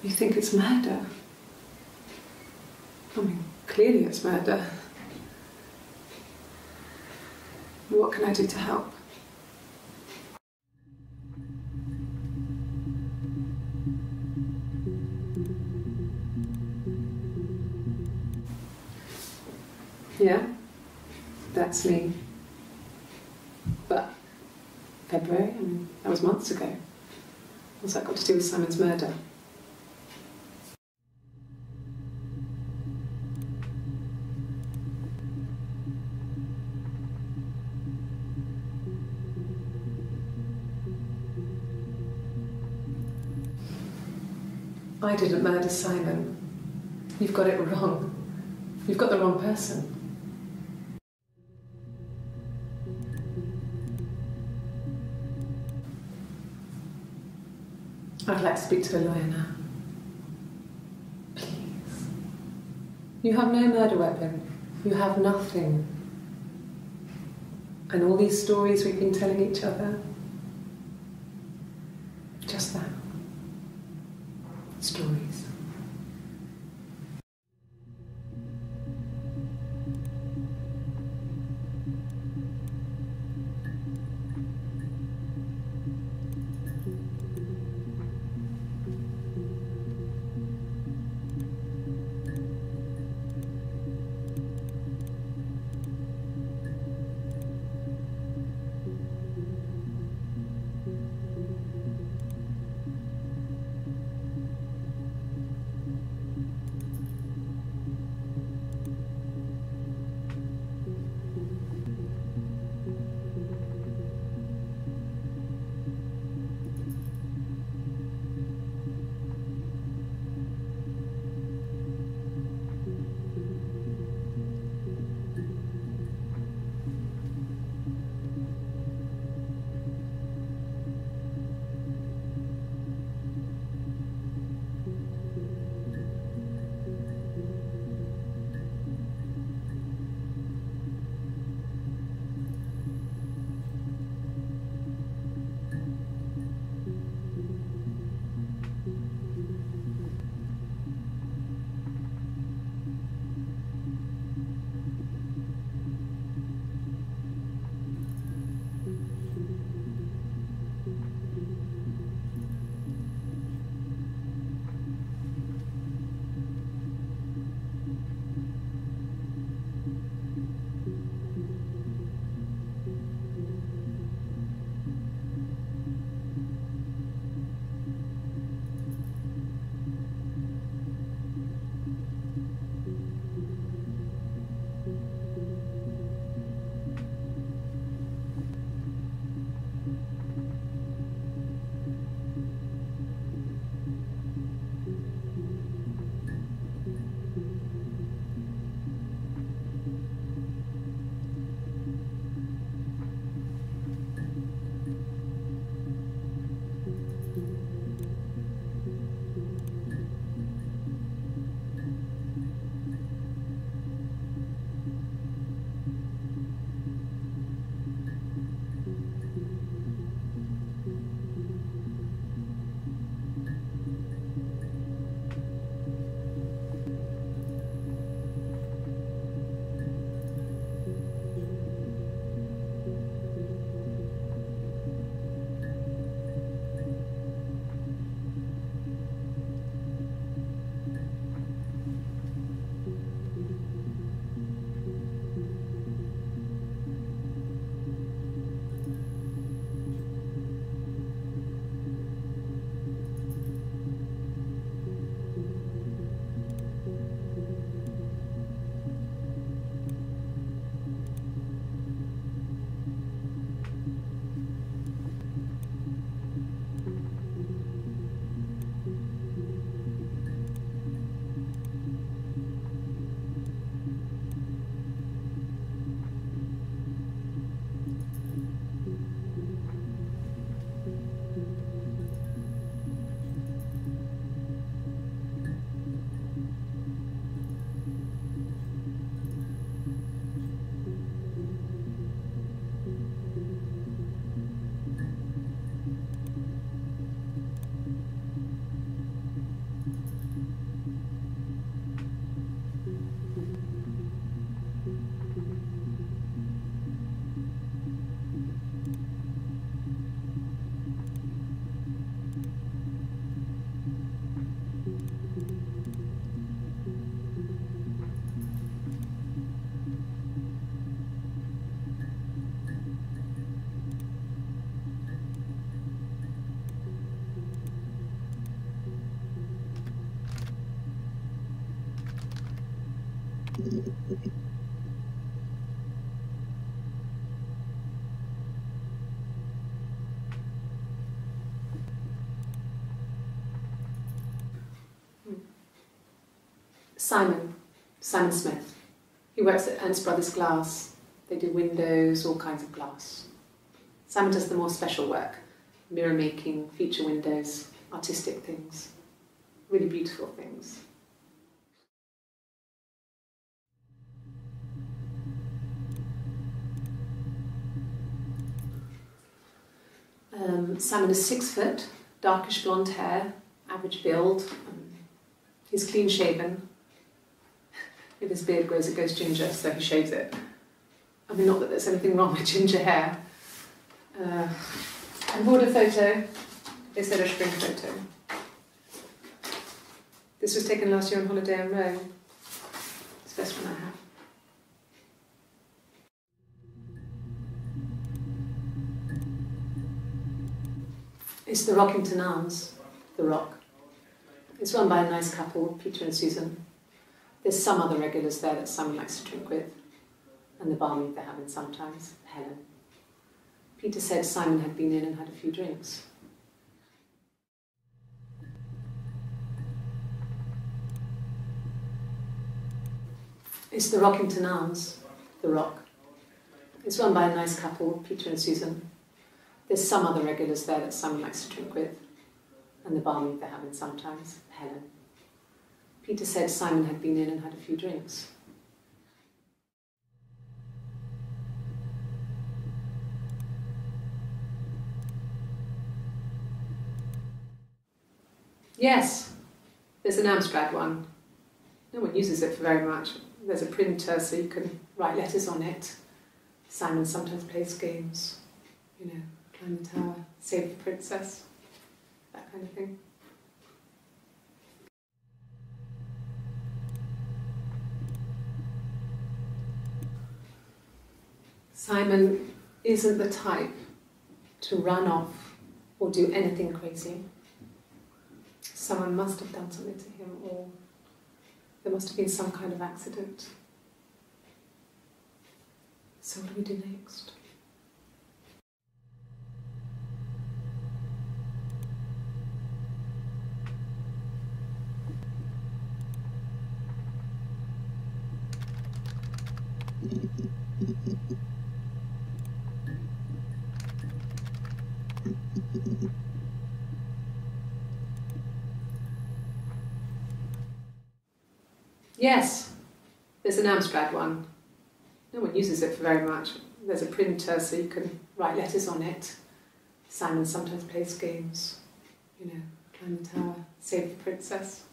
You think it's murder? I mean, clearly it's murder. What can I do to help? Yeah, that's me. But February, I mean, that was months ago. What's that got to do with Simon's murder? I didn't murder Simon. You've got it wrong. You've got the wrong person. I'd like to speak to a lawyer now. Please. You have no murder weapon. You have nothing. And all these stories we've been telling each other, just that. stories. Simon Smith. He works at Ernst Brothers Glass. They do windows, all kinds of glass. Simon does the more special work, mirror making, feature windows, artistic things, really beautiful things. Simon is 6 foot, darkish blonde hair, average build. He's clean shaven. If his beard grows, it goes ginger, so he shaves it. I mean, not that there's anything wrong with ginger hair. I bought a photo. They said a spring photo. This was taken last year on holiday in Rome. It's the best one I have. It's the Rockington Arms, the Rock. It's run by a nice couple, Peter and Susan. There's some other regulars there that Simon likes to drink with, and the barmaid they're having sometimes, Helen. Peter said Simon had been in and had a few drinks. It's the Rockington Arms, the Rock. It's run by a nice couple, Peter and Susan. There's some other regulars there that Simon likes to drink with, and the barmaid they're having sometimes, Helen. Peter said Simon had been in and had a few drinks. Yes, there's an Amstrad one. No one uses it for very much. There's a printer so you can write letters on it. Simon sometimes plays games, you know, climb the tower, save the princess, that kind of thing. Simon isn't the type to run off or do anything crazy. Someone must have done something to him, or there must have been some kind of accident. So what do we do next? Yes, there's an Amstrad one. No one uses it for very much. There's a printer so you can write letters on it. Simon sometimes plays games, you know, climb the tower, save the princess,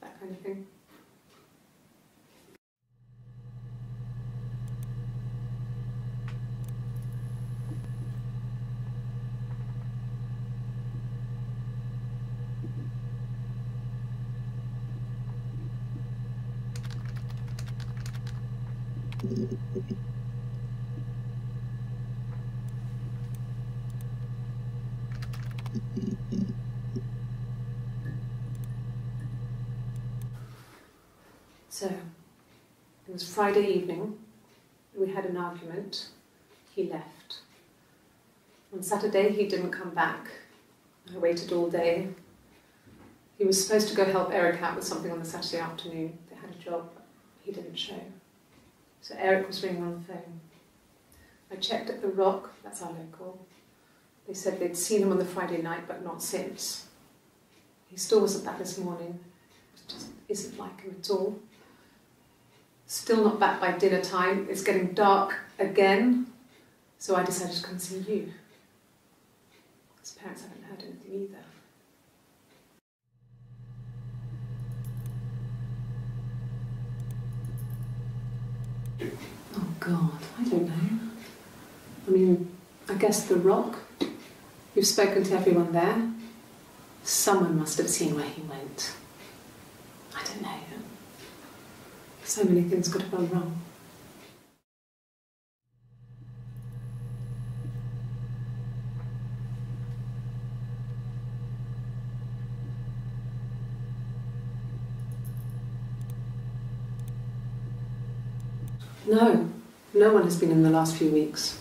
that kind of thing. So, it was Friday evening, we had an argument, he left. On Saturday he didn't come back, I waited all day. He was supposed to go help Eric out with something on the Saturday afternoon, they had a job, he didn't show. So Eric was ringing on the phone. I checked at the Rock, that's our local. They said they'd seen him on the Friday night but not since. He still wasn't back this morning, it just isn't like him at all. Still not back by dinner time. It's getting dark again, so I decided to come and see you. His parents haven't heard anything either. Oh God, I don't know. I mean, I guess the Rock. You've spoken to everyone there. Someone must have seen where he went. I don't know. So many things could have gone wrong. No one has been in the last few weeks.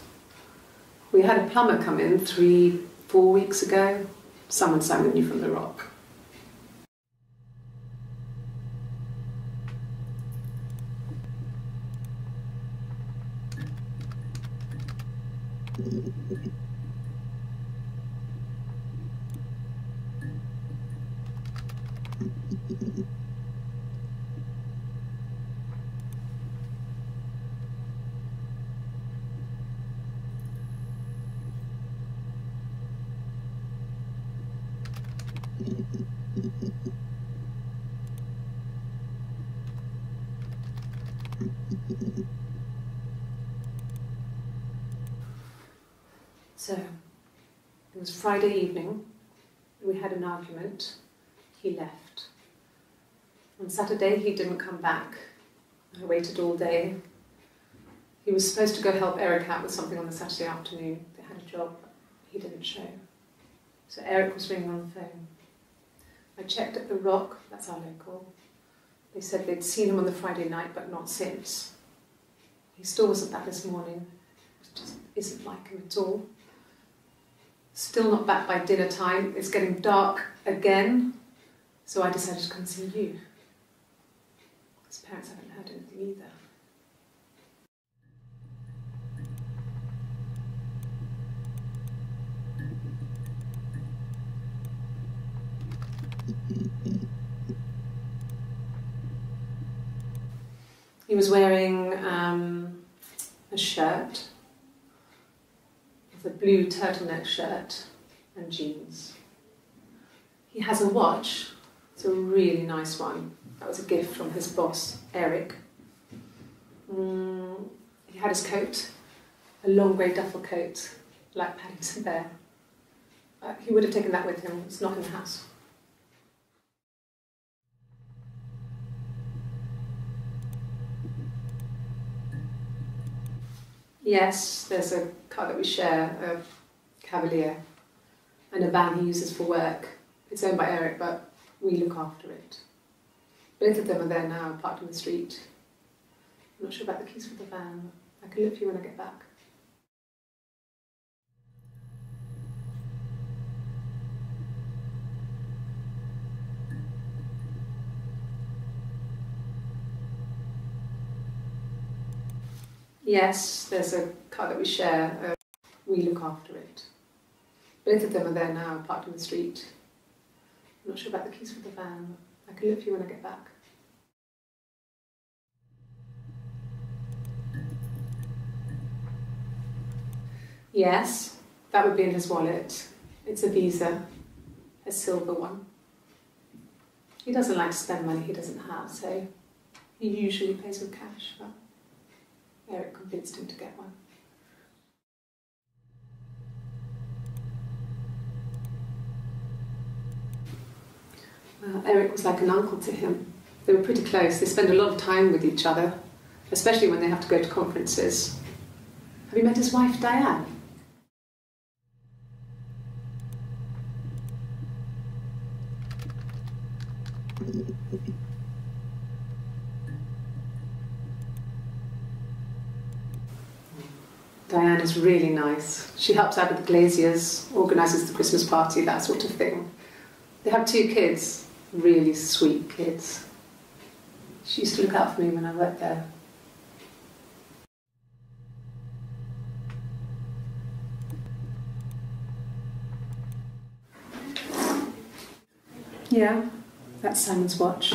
We had a plumber come in 3-4 weeks ago. Someone knew from the Rock. It was Friday evening. We had an argument. He left. On Saturday, he didn't come back. I waited all day. He was supposed to go help Eric out with something on the Saturday afternoon. They had a job. He didn't show. So Eric was ringing on the phone. I checked at the Rock, that's our local. They said they'd seen him on the Friday night, but not since. He still wasn't back this morning. It just isn't like him at all. Still not back by dinner time. It's getting dark again. So I decided to come see you. His parents haven't heard anything either. He was wearing a shirt, with a blue turtleneck shirt and jeans. He has a watch. It's a really nice one. That was a gift from his boss, Eric. He had his coat, a long grey duffel coat, like Paddington Bear. He would have taken that with him. It's not in the house. Yes, there's a car that we share, a Cavalier, and a van he uses for work. It's owned by Eric, but we look after it. Both of them are there now, parked in the street. I'm not sure about the keys for the van. I can look for you when I get back. Yes, there's a car that we share. We look after it. Both of them are there now, parked in the street. I'm not sure about the keys for the van. I can look for you when I get back. Yes, that would be in his wallet. It's a Visa, a silver one. He doesn't like to spend money he doesn't have, so he usually pays with cash, but Eric convinced him to get one. Well, Eric was like an uncle to him. They were pretty close. They spend a lot of time with each other, especially when they have to go to conferences. Have you met his wife, Diane? Diane is really nice. She helps out with the glaziers, organises the Christmas party, that sort of thing. They have 2 kids, really sweet kids. She used to look out for me when I worked there. Yeah, that's Simon's watch.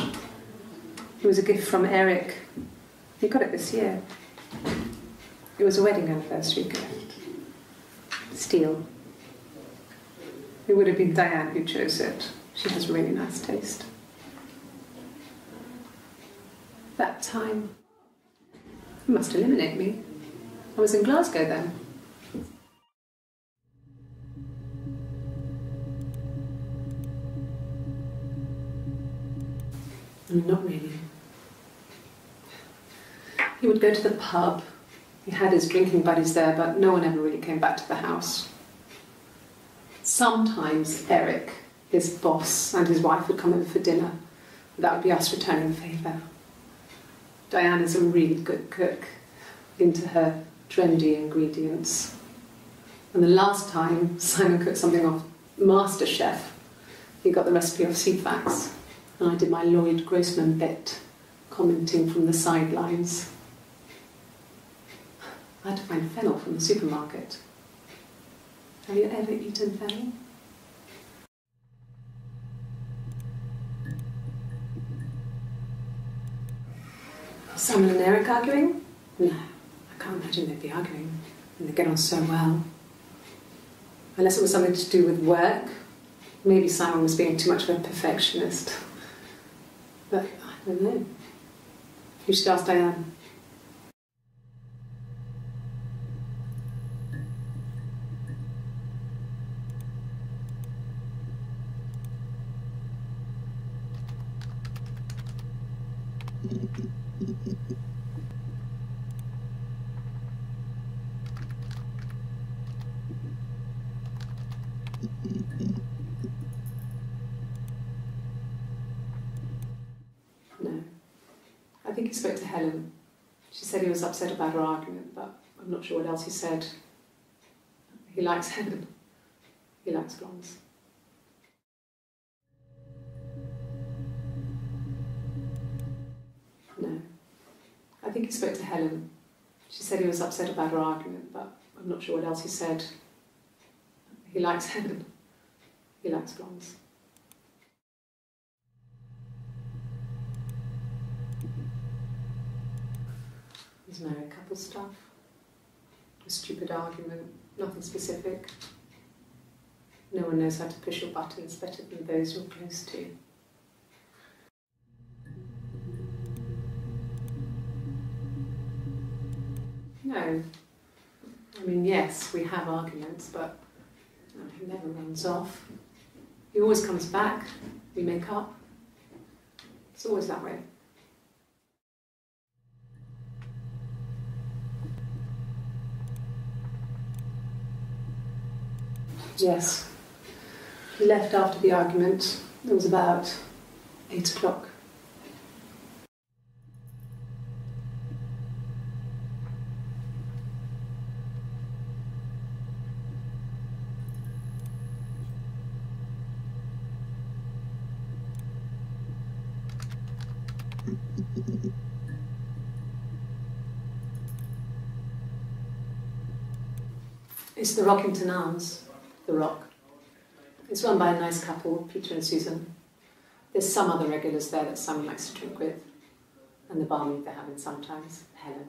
It was a gift from Eric. He got it this year. It was a wedding anniversary gift. Steel. It would have been Diane who chose it. She has really nice taste. That time, you must eliminate me. I was in Glasgow then. Not really. He would go to the pub. He had his drinking buddies there, but no one ever really came back to the house. Sometimes Eric, his boss, and his wife would come over for dinner. That would be us returning the favour. Diane is a really good cook, into her trendy ingredients. And the last time Simon cooked something off MasterChef, he got the recipe off CFAX, and I did my Lloyd Grossman bit, commenting from the sidelines. I had to find fennel from the supermarket. Have you ever eaten fennel? Simon and Eric arguing? No, I can't imagine they'd be arguing. And they get on so well. Unless it was something to do with work. Maybe Simon was being too much of a perfectionist. But I don't know. You should ask Diane. No. I think he spoke to Helen. She said he was upset about her argument, but I'm not sure what else he said. He likes Helen. He likes blondes. No. I think he spoke to Helen. She said he was upset about her argument, but I'm not sure what else he said. He likes Helen. He likes blondes. His married couple stuff. A stupid argument, nothing specific. No one knows how to push your buttons better than those you're close to. No. I mean, yes, we have arguments, but he never runs off. He always comes back. We make up. It's always that way. Yes. He left after the argument. It was about 8 o'clock. It's the Rockington Arms, the Rock. It's run by a nice couple, Peter and Susan. There's some other regulars there that Simon likes to drink with, and the barmaid they have in sometimes, Helen.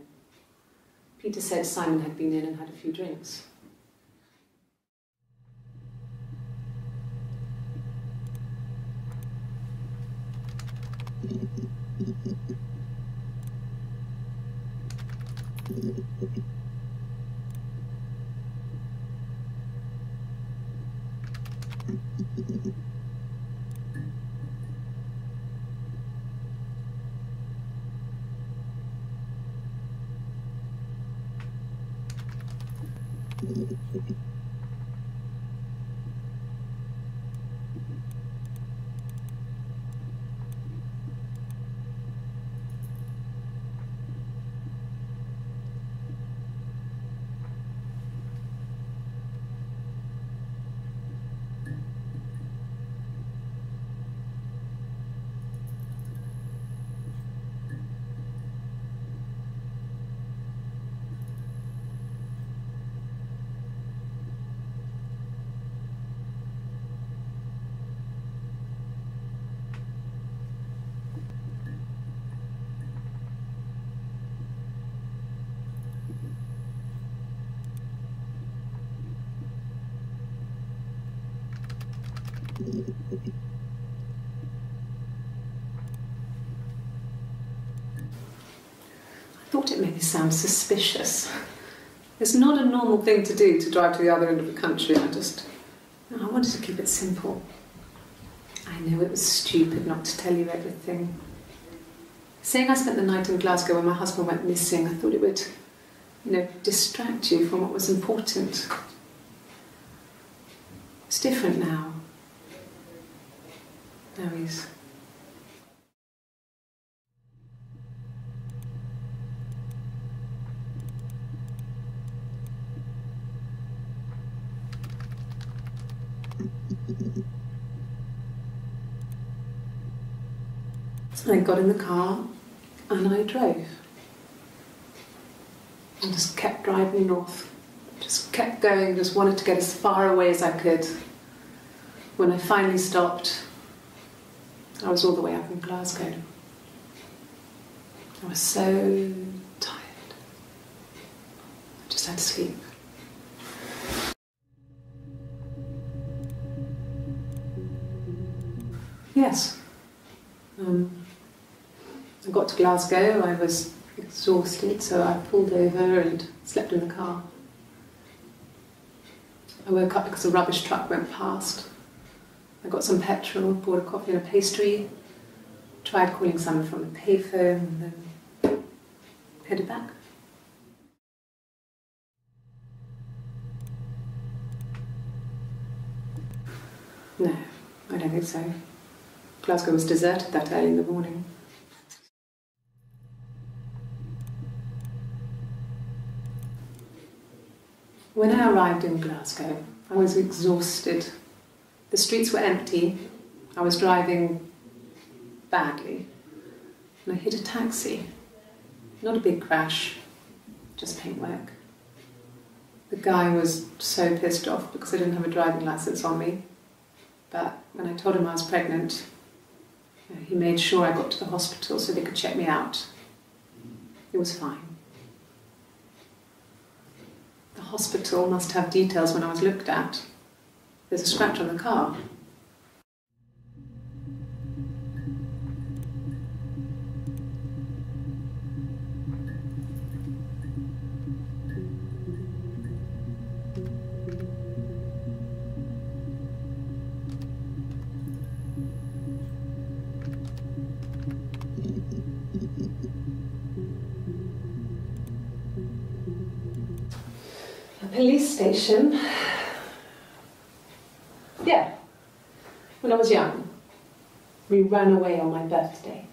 Peter said Simon had been in and had a few drinks. I thought it made me sound suspicious. It's not a normal thing to do, to drive to the other end of the country. I wanted to keep it simple. I know it was stupid not to tell you everything. Saying I spent the night in Glasgow when my husband went missing, I thought it would, distract you from what was important. It's different now. Now he's... So I got in the car and I drove. And just kept driving north. Just kept going, just wanted to get as far away as I could. When I finally stopped, I was all the way up in Glasgow. I was so tired. I just had to sleep. Yes. I got to Glasgow, I was exhausted, so I pulled over and slept in the car. I woke up because a rubbish truck went past. I got some petrol, bought a coffee and a pastry, Tried calling someone from a payphone and then headed back. No, I don't think so. Glasgow was deserted that early in the morning. When I arrived in Glasgow, I was exhausted. The streets were empty. I was driving badly. And I hit a taxi. Not a big crash, just paintwork. The guy was so pissed off because I didn't have a driving licence on me. But when I told him I was pregnant, he made sure I got to the hospital so they could check me out. It was fine. The hospital must have details when I was looked at. There's a scratch on the car. Police station. Yeah, when I was young, we ran away on my birthday.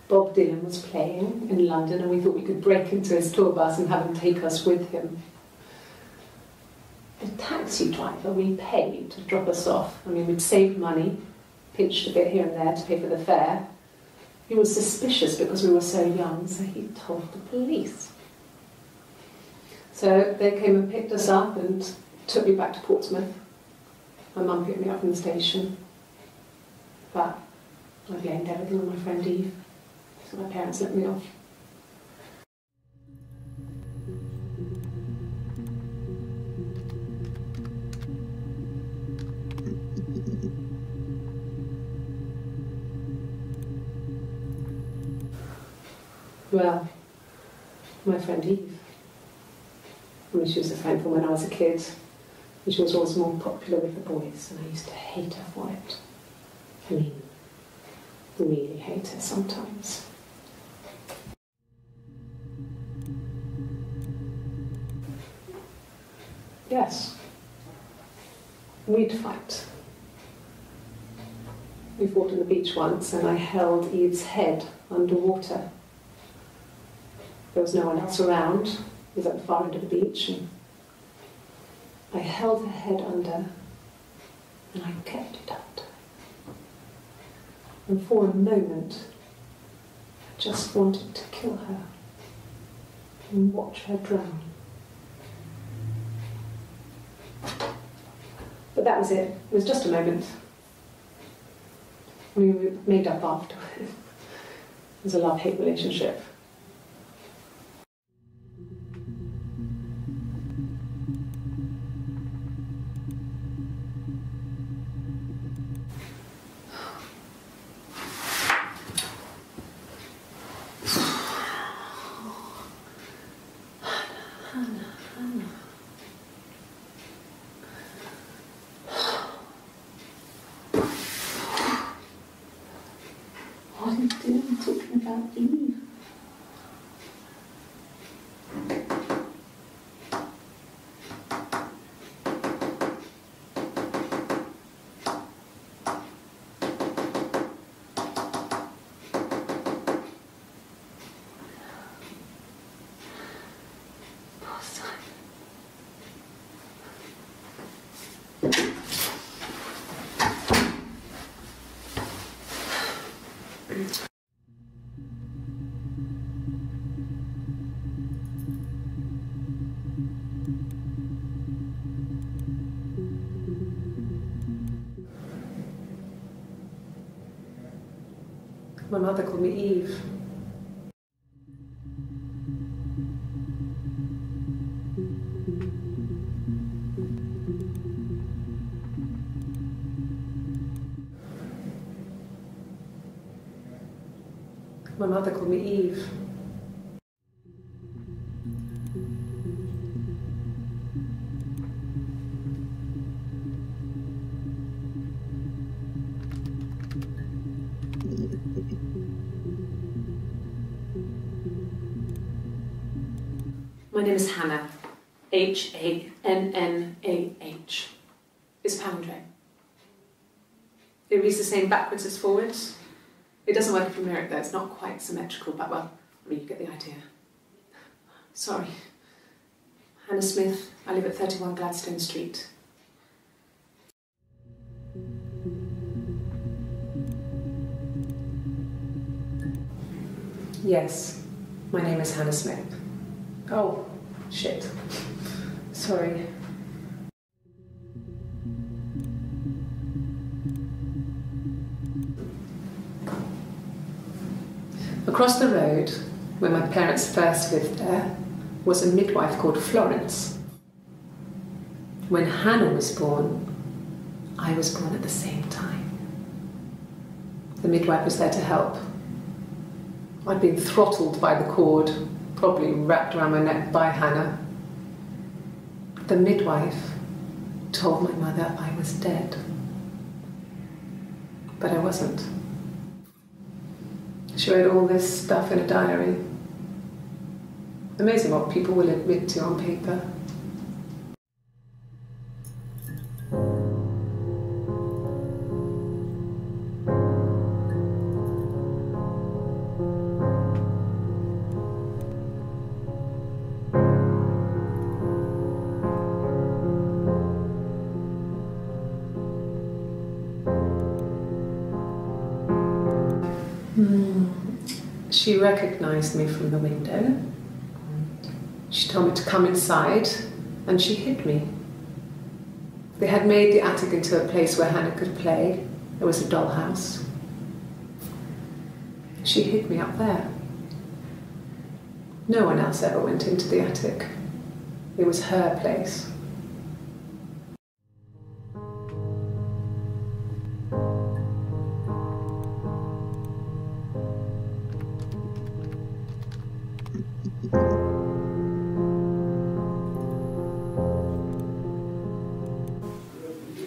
Bob Dylan was playing in London and we thought we could break into his tour bus and have him take us with him. The taxi driver we paid to drop us off, I mean we'd saved money, pinched a bit here and there to pay for the fare. He was suspicious because we were so young, so he told the police. So they came and picked us up and took me back to Portsmouth. My mum picked me up from the station. But I blamed everything on my friend Eve, so my parents let me off. Well, my friend Eve. I mean, she was a friend from when I was a kid, and she was always more popular with the boys, and I used to hate her for it. I mean, really hate her sometimes. Yes, we'd fight. We fought on the beach once, and I held Eve's head underwater. There was no one else around. It was at the far end of the beach, and I held her head under, and I kept it under. And for a moment, I just wanted to kill her and watch her drown. But that was it. It was just a moment. We made up after. It was a love-hate relationship. What are you doing talking about Eve? Poor Simon. My mother called me Eve. My mother called me Eve. My name is Hannah. H-A-N-N-A-H. It's a palindrome. It reads the same backwards as forwards. It doesn't work if you mirror it though, it's not quite symmetrical, but well, I mean, you get the idea. Sorry. Hannah Smith, I live at 31 Gladstone Street. Yes, my name is Hannah Smith. Oh, shit. Sorry. Across the road, where my parents first lived there, was a midwife called Florence. When Hannah was born, I was born at the same time. The midwife was there to help. I'd been throttled by the cord, probably wrapped around my neck by Hannah. The midwife told my mother I was dead. But I wasn't. She wrote all this stuff in a diary. Amazing what people will admit to on paper. She recognised me from the window. She told me to come inside, and she hid me. They had made the attic into a place where Hannah could play. There was a dollhouse. She hid me up there. No one else ever went into the attic. It was her place.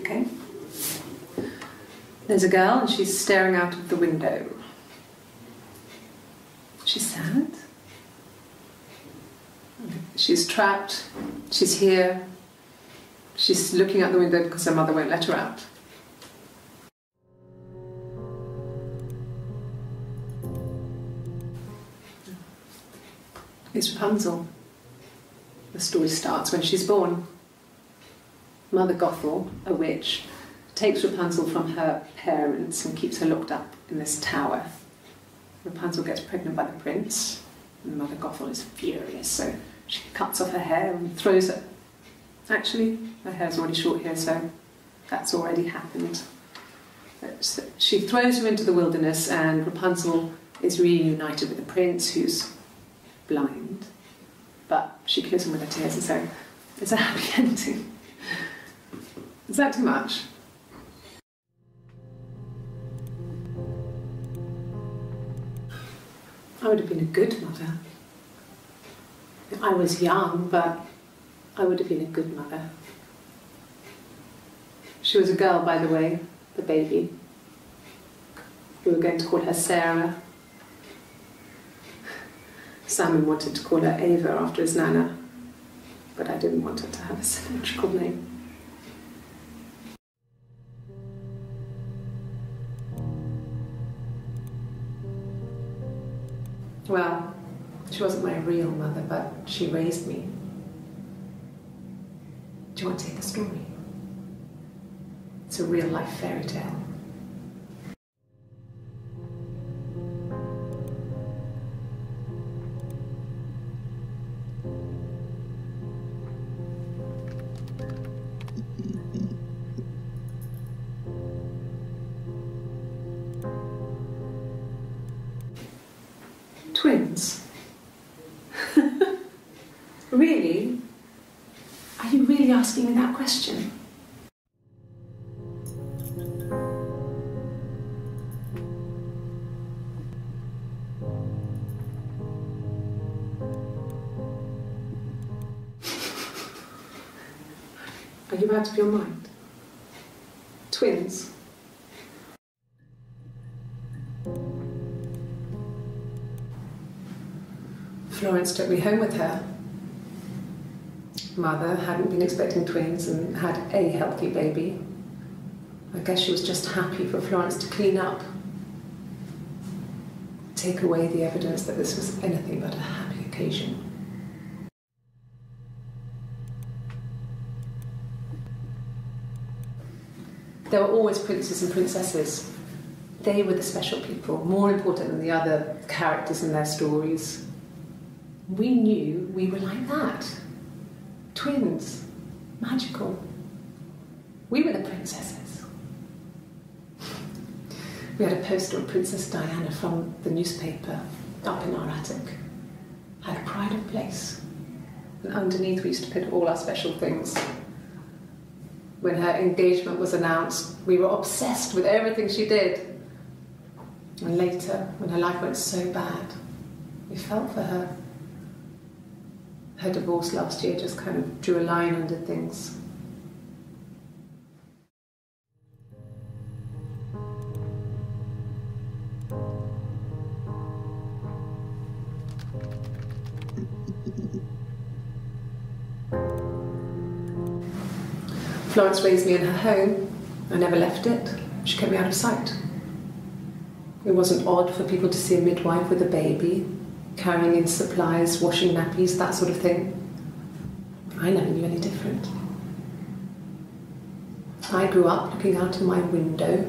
Okay. There's a girl and she's staring out of the window. She's sad. She's trapped. She's here. She's looking out the window because her mother won't let her out. It's Rapunzel. The story starts when she's born. Mother Gothel, a witch, takes Rapunzel from her parents and keeps her locked up in this tower. Rapunzel gets pregnant by the prince, and Mother Gothel is furious, so she cuts off her hair and throws it. Actually, her hair's already short here, so that's already happened. So she throws her into the wilderness, and Rapunzel is reunited with the prince, who's blind, but she kills him with her tears, and so it's a happy ending. Is that too much? I would have been a good mother. I was young, but I would have been a good mother. She was a girl, by the way, the baby. We were going to call her Sarah. Simon wanted to call her Ava after his nana, but I didn't want her to have a symmetrical name. Well, she wasn't my real mother, but she raised me. Do you want to hear the story? It's a real-life fairy tale. Twins? Really? Are you really asking me that question? Are you out of your mind? Twins? Florence took me home with her. Mother hadn't been expecting twins and had a healthy baby. I guess she was just happy for Florence to clean up, take away the evidence that this was anything but a happy occasion. There were always princes and princesses. They were the special people, more important than the other characters in their stories. We knew we were like that. Twins. Magical. We were the princesses. We had a poster of Princess Diana from the newspaper up in our attic. Had a pride of place. And underneath we used to put all our special things. When her engagement was announced, we were obsessed with everything she did. And later, when her life went so bad, we felt for her. Her divorce last year just kind of drew a line under things. Florence raised me in her home. I never left it. She kept me out of sight. It wasn't odd for people to see a midwife with a baby, carrying in supplies, washing nappies, that sort of thing. I never knew any different. I grew up looking out of my window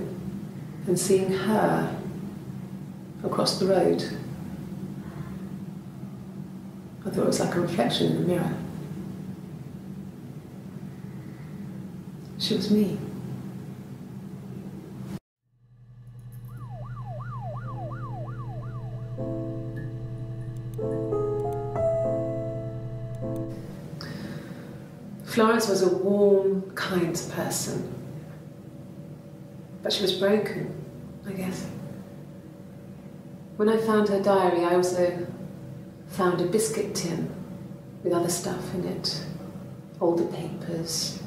and seeing her across the road. I thought it was like a reflection in the mirror. She was me. Florence was a warm, kind person, but she was broken, I guess. When I found her diary, I also found a biscuit tin with other stuff in it, older papers,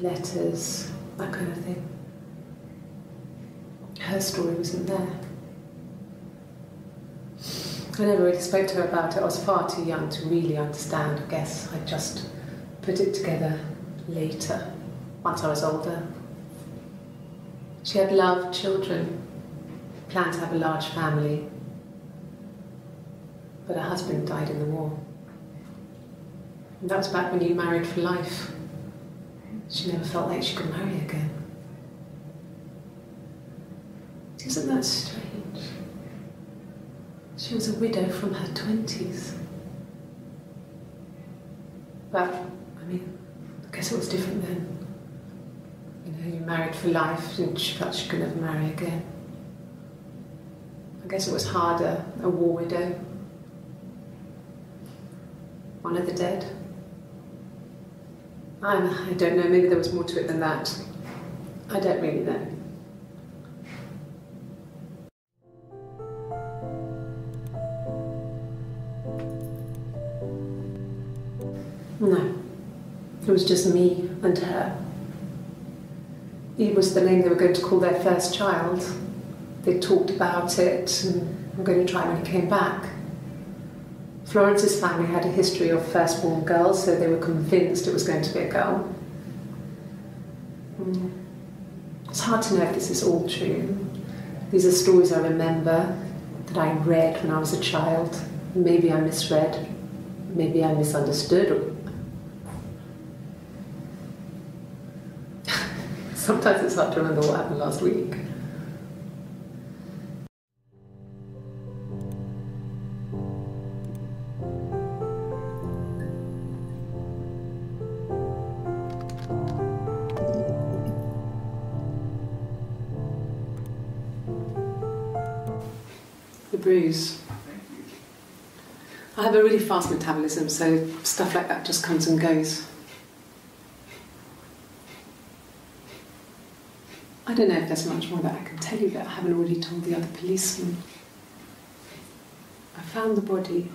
letters, that kind of thing. Her story wasn't there. I never really spoke to her about it. I was far too young to really understand, I guess. I just put it together later, once I was older. She had loved children, planned to have a large family, but her husband died in the war. And that was back when you married for life. She never felt like she could marry again. Isn't that strange? She was a widow from her 20s. But, I mean, I guess it was different then. You know, you married for life and she felt she could never marry again. I guess it was harder, a war widow. One of the dead. I don't know, maybe there was more to it than that. I don't really know. No, it was just me and her. It was the name they were going to call their first child. They talked about it and were going to try when he came back. Florence's family had a history of firstborn girls, so they were convinced it was going to be a girl. It's hard to know if this is all true. These are stories I remember, that I read when I was a child. Maybe I misread, maybe I misunderstood. Sometimes it's hard to remember what happened last week. The bruise. I have a really fast metabolism, so stuff like that just comes and goes. I don't know if there's much more that I can tell you that I haven't already told the other policemen. I found the body.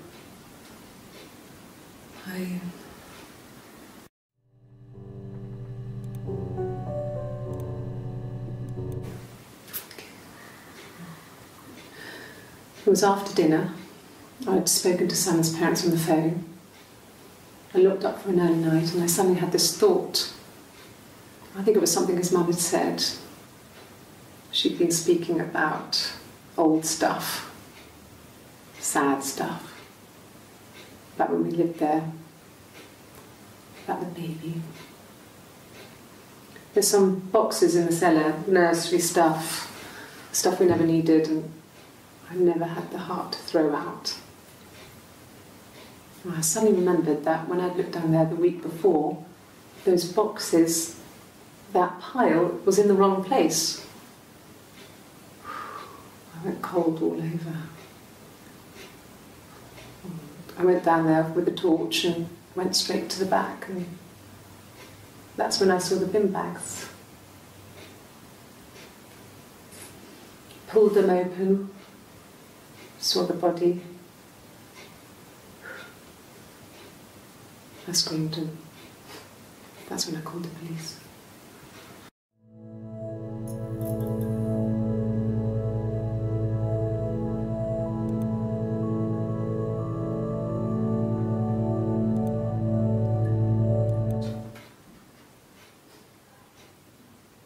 It was after dinner. I'd spoken to Sam's parents on the phone. I looked up for an early night and I suddenly had this thought. I think it was something his mum had said. She'd been speaking about old stuff, sad stuff, about when we lived there, about the baby. There's some boxes in the cellar, nursery stuff we never needed and I never had the heart to throw out. And I suddenly remembered that when I'd looked down there the week before, those boxes, that pile was in the wrong place. I went cold all over. I went down there with the torch and went straight to the back, and that's when I saw the bin bags. Pulled them open, saw the body. I screamed, and that's when I called the police.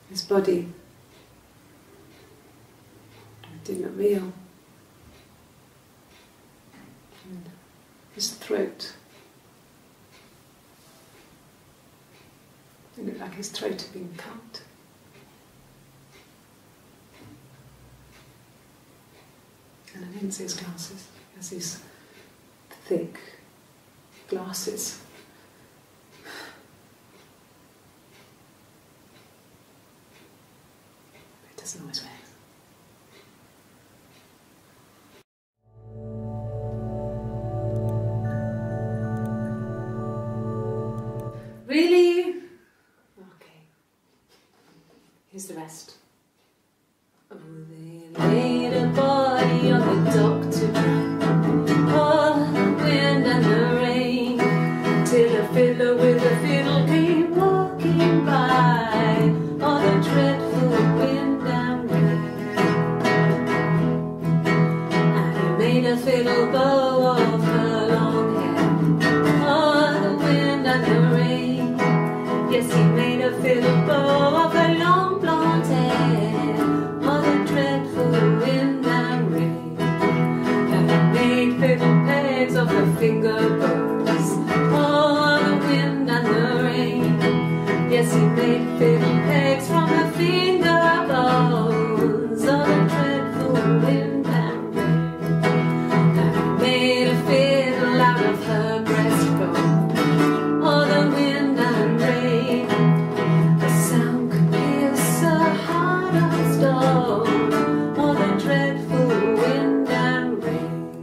His body, it didn't look real. And his throat, it looked like his throat had been cut. And I didn't see his glasses. He has these thick glasses. Doesn't always wear. Really? Okay. Here's the rest. Oh, they laid a body on the dock to dry. Oh, the wind and the rain, till a fiddler with a fiddle came walking by. Oh, the dreadful wind. A fiddle bow of her long hair. Oh, the wind and the rain. Yes, he made a fiddle bow of her long blonde hair. Oh, the dreadful wind and rain. And he made fiddle pegs of her finger bows. Oh, the wind and the rain. Yes, he made fiddle pegs from her finger bows. Oh, the dreadful wind and rain. Made a fiddle out of her breastbone. Oh, the wind and rain. The sound could pierce a heart of stone. Oh, the dreadful wind and rain.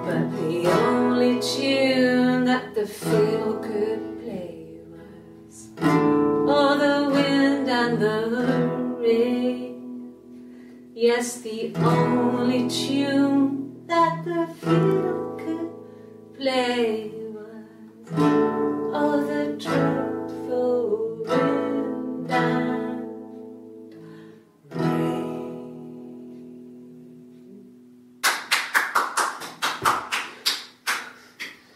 But the only tune that the fiddle could play was oh, the wind and the rain. Yes, the only tune that the fiddle could play was oh, the dreadful wind and rain.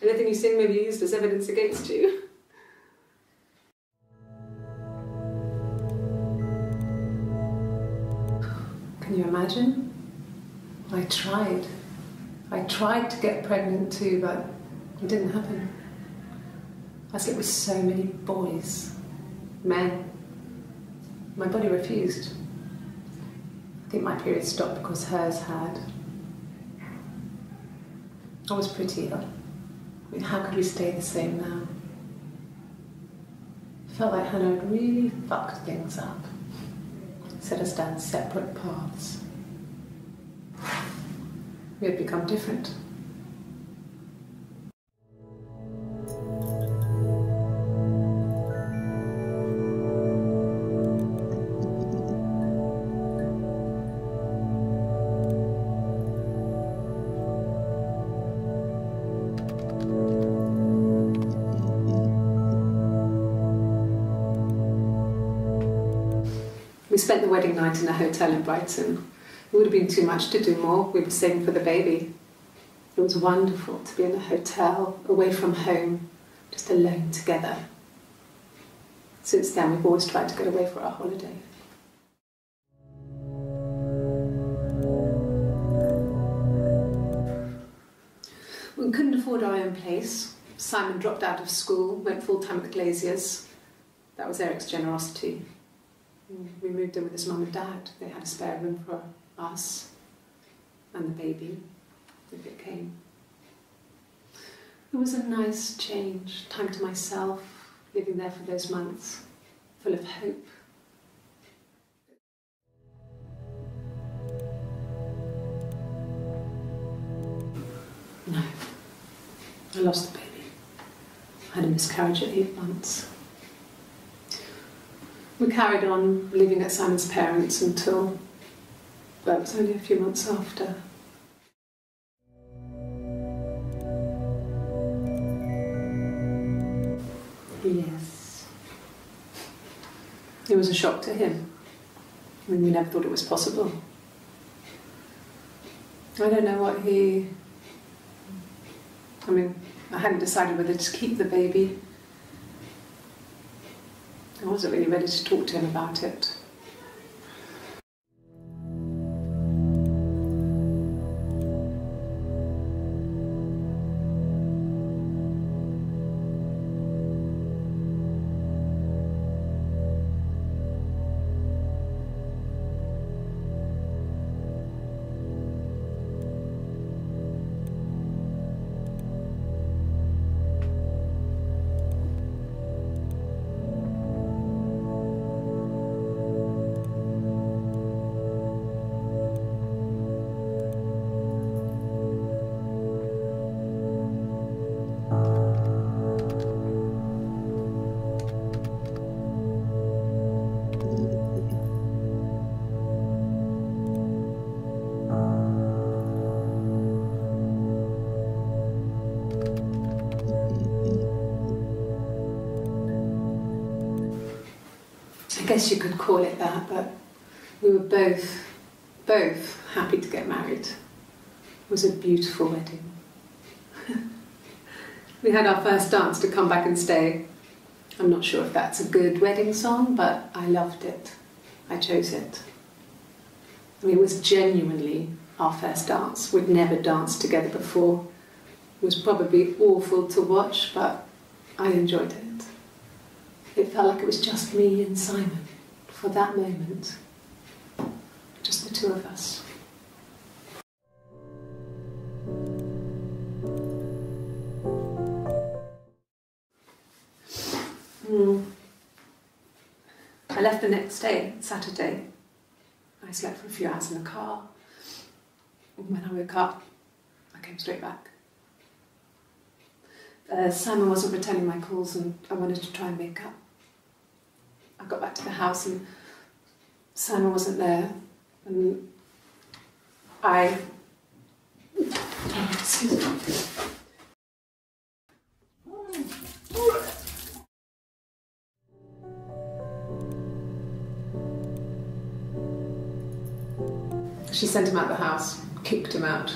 Anything you sing may be used as evidence against you. Can you imagine? I tried to get pregnant too, but it didn't happen. I slept with so many boys, men. My body refused. I think my period stopped because hers had. I was pretty ill. I mean, how could we stay the same now? I felt like Hannah had really fucked things up. Set us down separate paths. We had become different. We spent the wedding night in a hotel in Brighton. It would have been too much to do more. We were saving for the baby. It was wonderful to be in a hotel, away from home, just alone together. Since then, we've always tried to get away for our holiday. We couldn't afford our own place. Simon dropped out of school, went full-time at Glaziers. That was Eric's generosity. We moved in with his mum and dad. They had a spare room for us and the baby, if it came. It was a nice change, time to myself, living there for those months, full of hope. No, I lost the baby. I had a miscarriage at 8 months. We carried on living at Simon's parents until, well, it was only a few months after. Yes. It was a shock to him. I mean, we never thought it was possible. I don't know what I hadn't decided whether to keep the baby. I wasn't really ready to talk to him about it. I guess you could call it that, but we were both happy to get married. It was a beautiful wedding. We had our first dance to Come Back and Stay. I'm not sure if that's a good wedding song, but I loved it. I chose it. I mean, it was genuinely our first dance. We'd never danced together before. It was probably awful to watch, but I enjoyed it. It felt like it was just me and Simon for that moment. Just the two of us. I left the next day, Saturday. I slept for a few hours in the car. And when I woke up, I came straight back. Simon wasn't returning my calls and I wanted to try and make up. I got back to the house and Simon wasn't there, and excuse me. She sent him out of the house, kicked him out,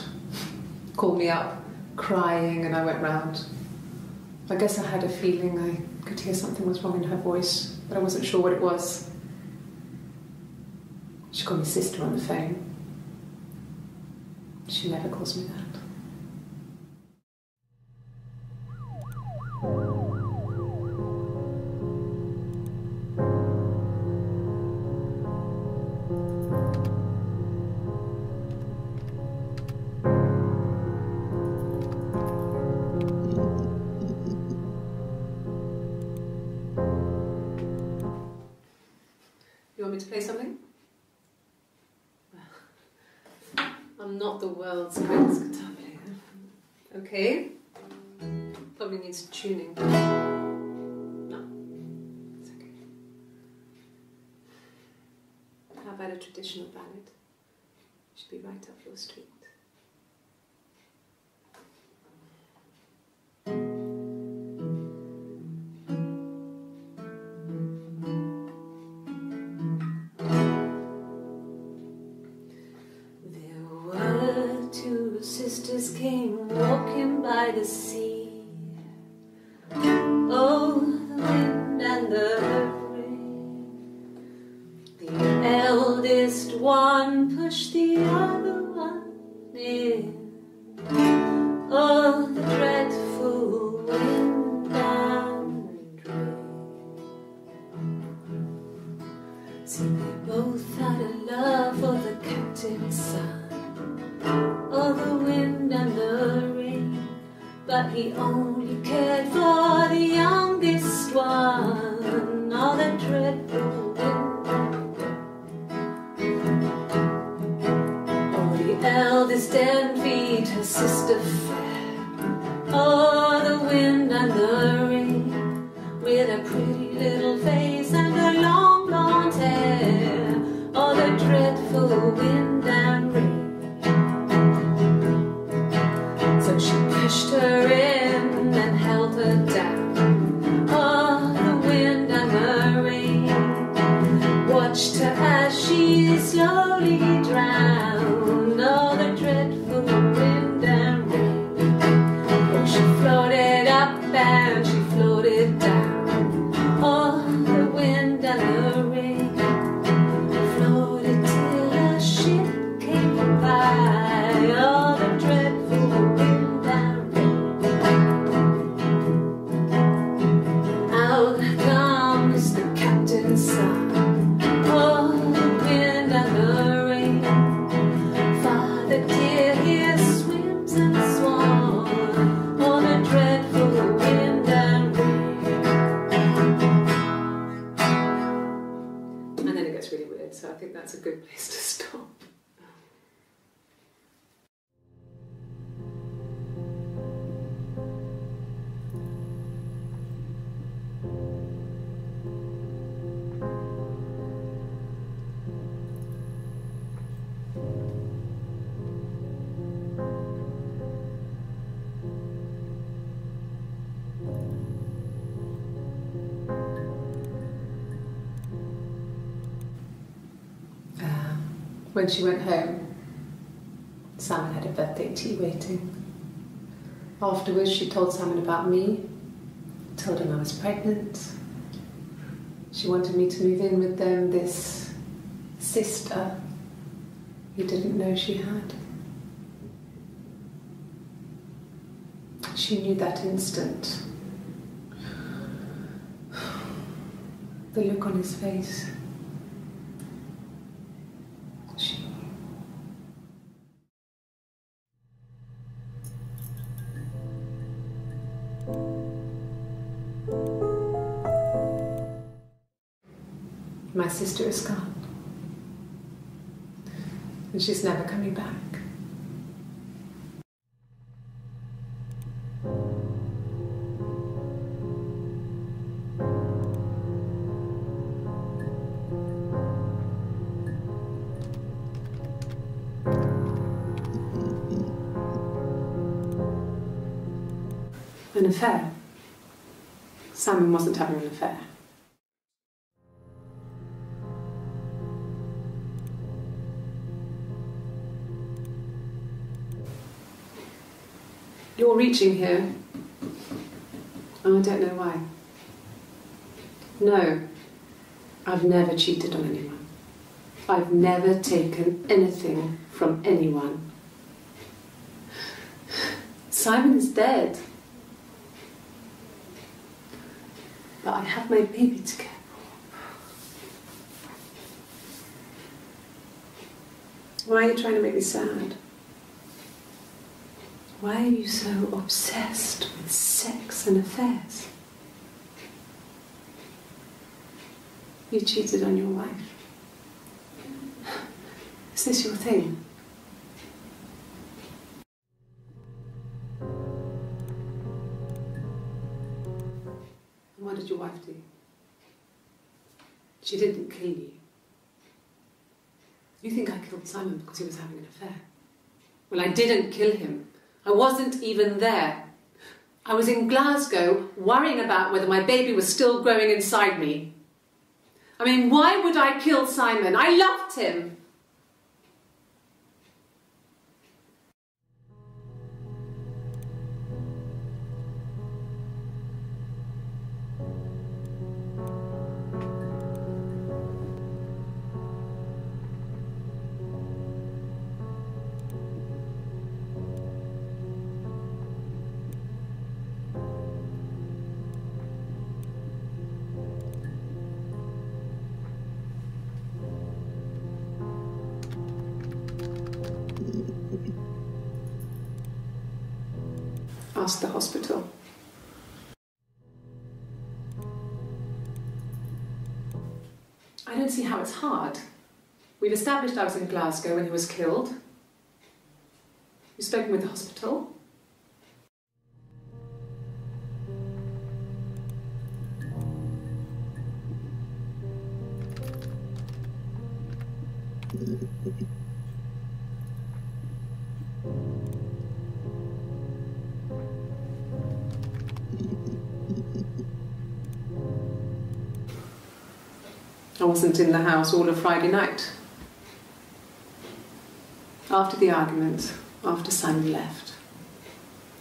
called me up, crying, and I went round. I guess I had a feeling I could hear something was wrong in her voice, but I wasn't sure what it was. She called me sister on the phone. She never calls me that. You want me to play something? I'm not the world's greatest guitar player. Okay. Probably needs tuning. No, it's okay. How about a traditional ballad? Should be right up your street. sisters came walking by the sea. Oh, the wind and the rain. The eldest one pushed the other one in. Oh, the dreadful wind and rain. See, they both had a love for the captain's son. Oh, the wind and the rain, but he only cared for the youngest one. Oh, the dreadful wind and rain. Oh, the eldest envied her sister fair. Oh, the wind and the rain, with a pretty little face and her long blonde hair. Oh, the dreadful wind and rain. So she pushed her in and held her down. Oh, the wind and the rain watched her as she slowly drowned. Oh, the dreadful wind and rain. Oh, she floated up and she floated down. Oh, the wind and the rain floated till a ship came by. Oh, the dreadful wind and rain. Out comes the captain's son. Oh, the wind and the rain. Father dear, here swims and swan. Oh, the dreadful wind and rain. And then it gets really weird, so I think that's a good place to stop. When she went home, Simon had a birthday tea waiting. Afterwards, she told Simon about me, told him I was pregnant. She wanted me to move in with them, this sister he didn't know she had. She knew that instant. The look on his face. My sister is gone, and she's never coming back. An affair? Simon wasn't having an affair. You're reaching here. Oh, I don't know why. No, I've never cheated on anyone. I've never taken anything from anyone. Simon is dead. But I have my baby to care for. Why are you trying to make me sad? Why are you so obsessed with sex and affairs? You cheated on your wife. Is this your thing? And what did your wife do? She didn't kill you. You think I killed Simon because he was having an affair? Well, I didn't kill him. I wasn't even there. I was in Glasgow worrying about whether my baby was still growing inside me. I mean, why would I kill Simon? I loved him. asked the hospital. I don't see how it's hard. We've established I was in Glasgow when he was killed. You've spoken with the hospital. I wasn't in the house all of Friday night. After the argument, after Simon left,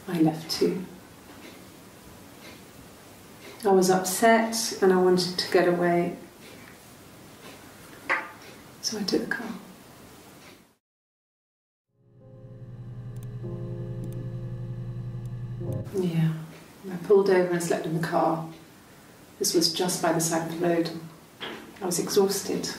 I left too. I was upset and I wanted to get away. So I took the car. Yeah, I pulled over and slept in the car. This was just by the side of the road. I was exhausted.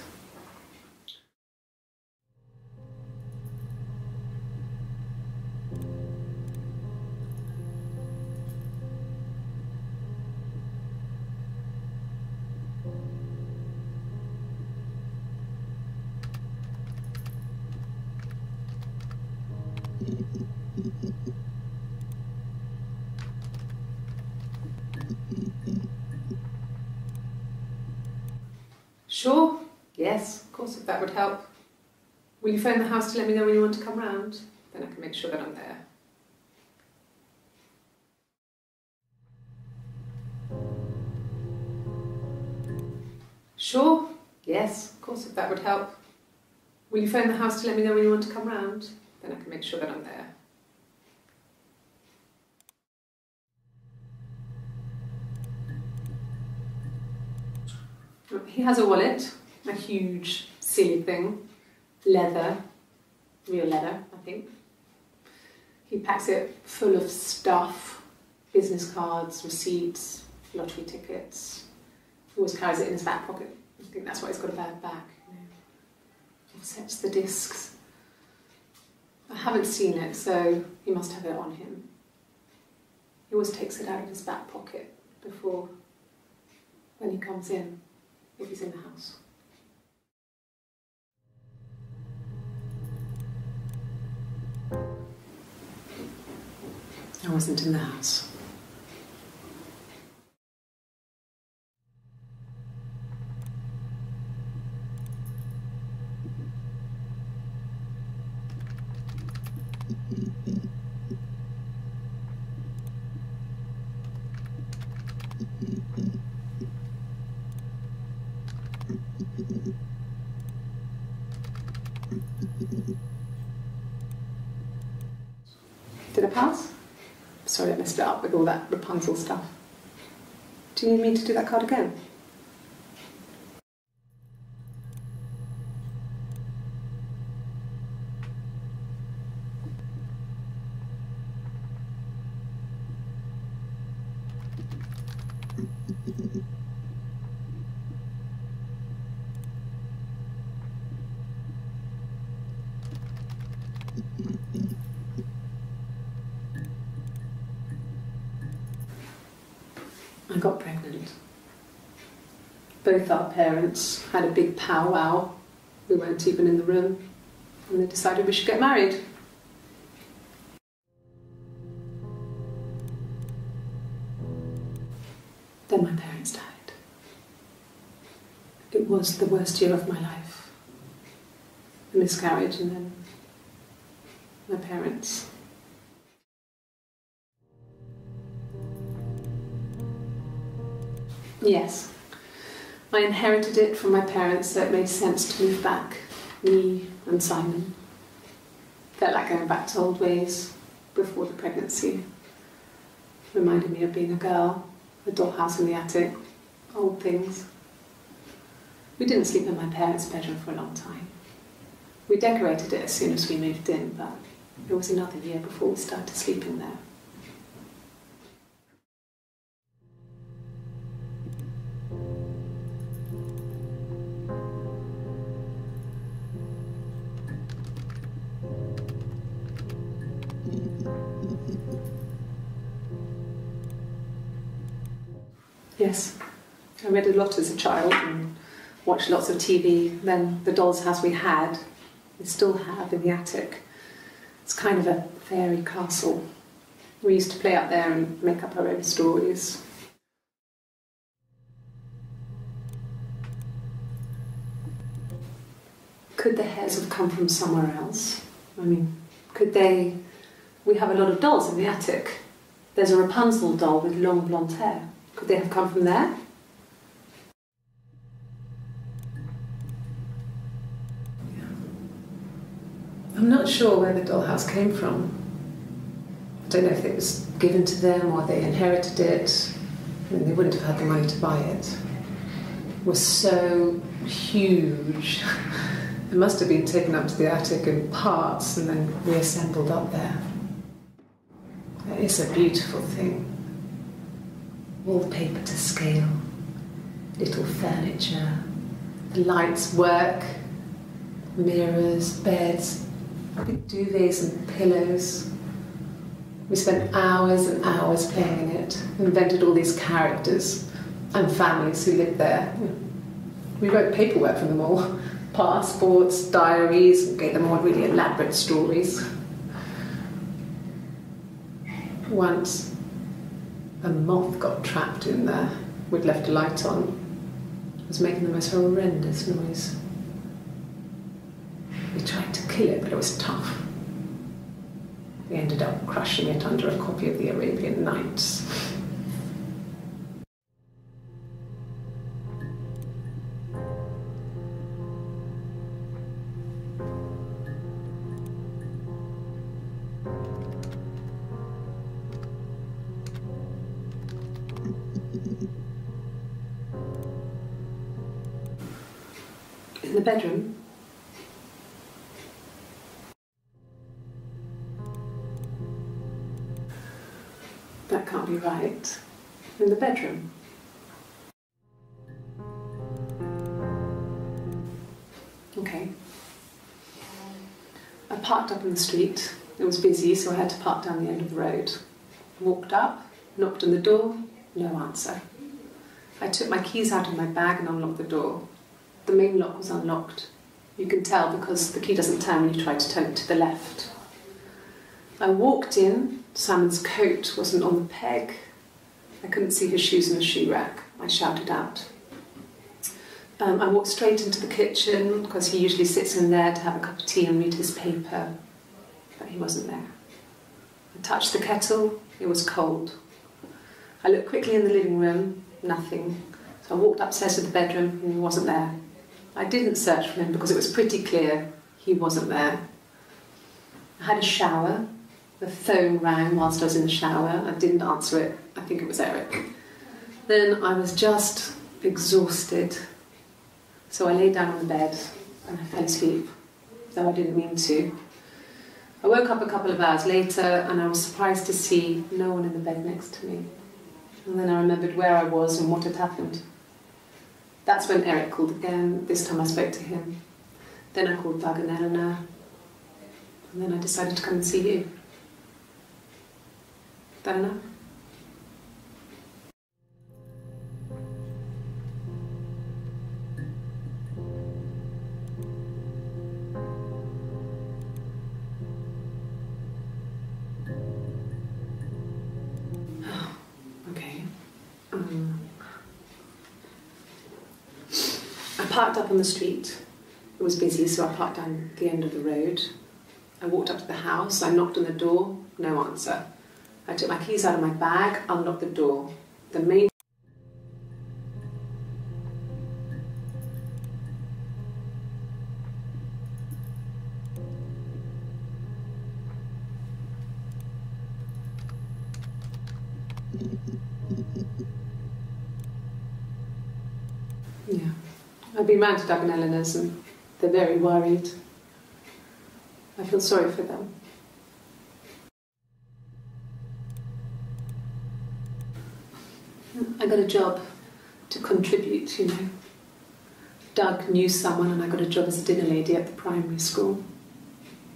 Sure, yes, of course, if that would help. Will you phone the house to let me know when you want to come round? Then I can make sure that I'm there. Sure, yes, of course, if that would help. Will you phone the house to let me know when you want to come round? Then I can make sure that I'm there. He has a wallet, a huge, silly thing, leather, real leather, I think. He packs it full of stuff, business cards, receipts, lottery tickets. He always carries it in his back pocket. I think that's why he's got a bad back. Offsets the discs. I haven't seen it, so he must have it on him. He always takes it out of his back pocket before, when he comes in. If he's in the house. I wasn't in the house. Did I pass? Sorry, I messed it up with all that Rapunzel stuff. Do you need me to do that card again? I got pregnant. Both our parents had a big powwow. We weren't even in the room. And they decided we should get married. Then my parents died. It was the worst year of my life. A miscarriage and then my parents. Yes, I inherited it from my parents, so it made sense to move back, me and Simon. Felt like going back to old ways before the pregnancy. Reminded me of being a girl, a dollhouse in the attic, old things. We didn't sleep in my parents' bedroom for a long time. We decorated it as soon as we moved in, but it was another year before we started sleeping there. Yes. I read a lot as a child and watched lots of TV. Then the doll's house we had, we still have in the attic. It's kind of a fairy castle. We used to play up there and make up our own stories. Could the hairs have come from somewhere else? I mean, could they... We have a lot of dolls in the attic. There's a Rapunzel doll with long blonde hair. Could they have come from there? Yeah. I'm not sure where the dollhouse came from. I don't know if it was given to them or they inherited it. I mean, they wouldn't have had the money to buy it. It was so huge. It must have been taken up to the attic in parts and then reassembled up there. It's a beautiful thing. Wallpaper to scale, little furniture, the lights work, mirrors, beds, big duvets and pillows. We spent hours and hours playing in it, invented all these characters and families who lived there. We wrote paperwork for them all, passports, diaries, and gave them all really elaborate stories. Once, a moth got trapped in there. We'd left a light on. It was making the most horrendous noise. We tried to kill it, but it was tough. We ended up crushing it under a copy of the Arabian Nights. In the bedroom, that can't be right. In the bedroom. Okay. I parked up in the street. It was busy, so I had to park down the end of the road. Walked up, knocked on the door, no answer. I took my keys out of my bag and unlocked the door. The main lock was unlocked. You can tell because the key doesn't turn when you try to turn it to the left. I walked in. Simon's coat wasn't on the peg. I couldn't see his shoes in the shoe rack. I shouted out. I walked straight into the kitchen because he usually sits in there to have a cup of tea and read his paper, but he wasn't there. I touched the kettle. It was cold. I looked quickly in the living room. Nothing. So I walked upstairs to the bedroom and he wasn't there. I didn't search for him because it was pretty clear he wasn't there. I had a shower. The phone rang whilst I was in the shower. I didn't answer it. I think it was Eric. Then I was just exhausted. So I lay down on the bed and I fell asleep, though I didn't mean to. I woke up a couple of hours later and I was surprised to see no one in the bed next to me. And then I remembered where I was and what had happened. That's when Eric called again. This time I spoke to him. Then I called Doug and Eleanor. And then I decided to come and see you. That enough? Okay. I parked up on the street. It was busy, so I parked down the end of the road. I walked up to the house. I knocked on the door. No answer. I took my keys out of my bag, unlocked the door. The main... Yeah. I've been round to Doug and Eleanor's and they're very worried. I feel sorry for them. I got a job to contribute, you know. Doug knew someone and I got a job as a dinner lady at the primary school.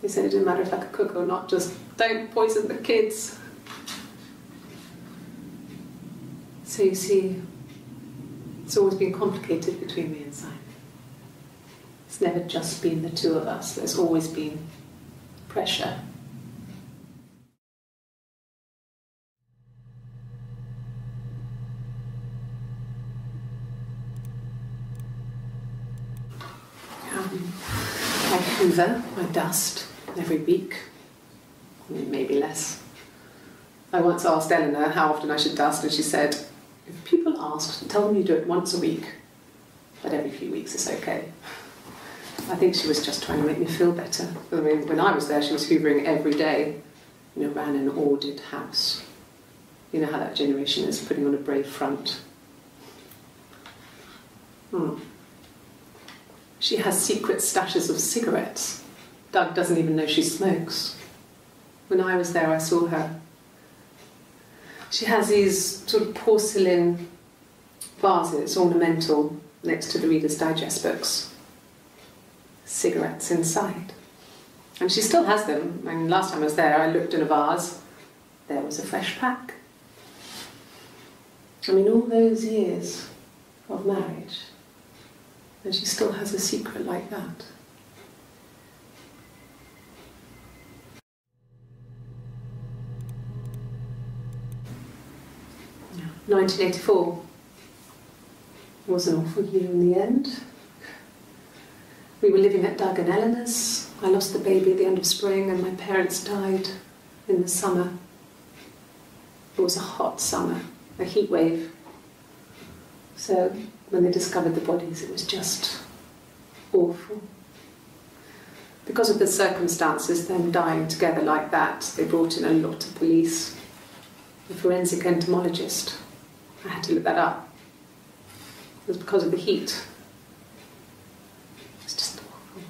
They said it didn't matter if I could cook or not, just don't poison the kids. So you see, It's always been complicated between me and Simon. It's never just been the two of us. There's always been pressure. I hoover, I dust every week, maybe less. I once asked Eleanor how often I should dust, and she said, if people ask, tell them you do it once a week, but every few weeks is okay. I think she was just trying to make me feel better. I mean, when I was there, she was hoovering every day, ran an ordered house. You know how that generation is, putting on a brave front. She has secret stashes of cigarettes. Doug doesn't even know she smokes. When I was there, I saw her. She has these sort of porcelain vases, ornamental, next to the Reader's Digest books. Cigarettes inside. And she still has them. I mean, last time I was there, I looked in a vase. There was a fresh pack. I mean, all those years of marriage, and she still has a secret like that. Yeah. 1984 was an awful year in the end. We were living at Doug and Eleanor's. I lost the baby at the end of spring, and my parents died in the summer. It was a hot summer, a heat wave. So when they discovered the bodies, it was just awful. Because of the circumstances, them dying together like that, they brought in a lot of police. A forensic entomologist. I had to look that up. It was because of the heat. It was just awful.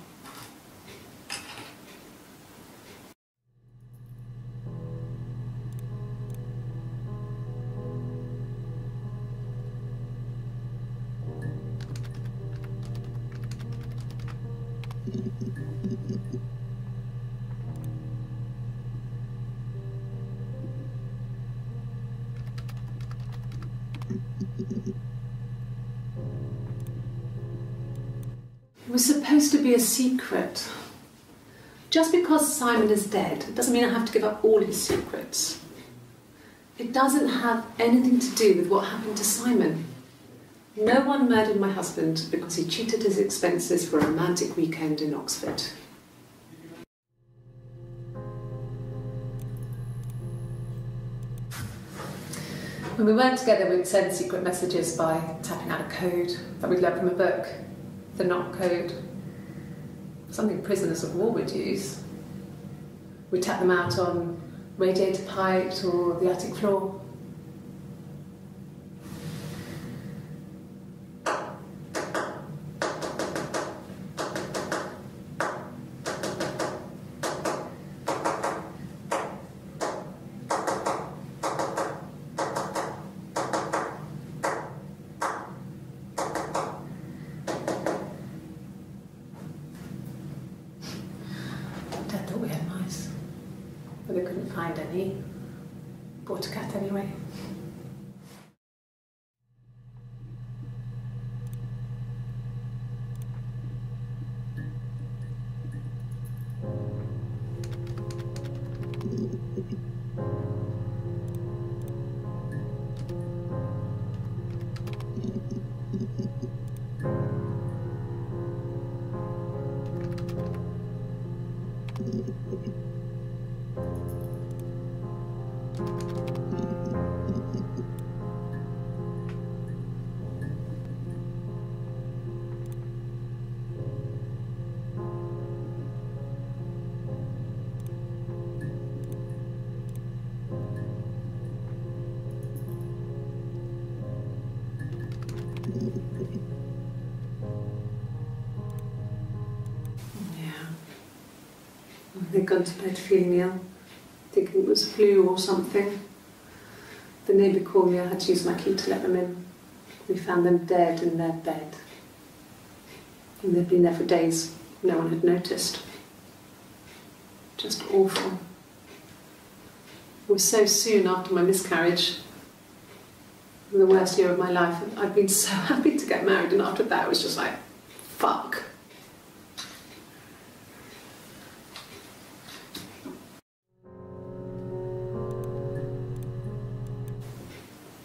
It was supposed to be a secret. Just because Simon is dead, it doesn't mean I have to give up all his secrets. It doesn't have anything to do with what happened to Simon. No one murdered my husband because he cheated his expenses for a romantic weekend in Oxford. When we weren't together, we'd send secret messages by tapping out a code that we'd learned from a book. The knock code. Something prisoners of war would use. We'd tap them out on radiator pipes or the attic floor. Dad thought we had mice, but they couldn't find any. Bought a cat anyway. They'd gone to bed feeling ill, thinking it was flu or something. The neighbour called me, I had to use my key to let them in. We found them dead in their bed. And they'd been there for days, no one had noticed. Just awful. It was so soon after my miscarriage. The worst year of my life. I'd been so happy to get married, and after that it was just like, fuck.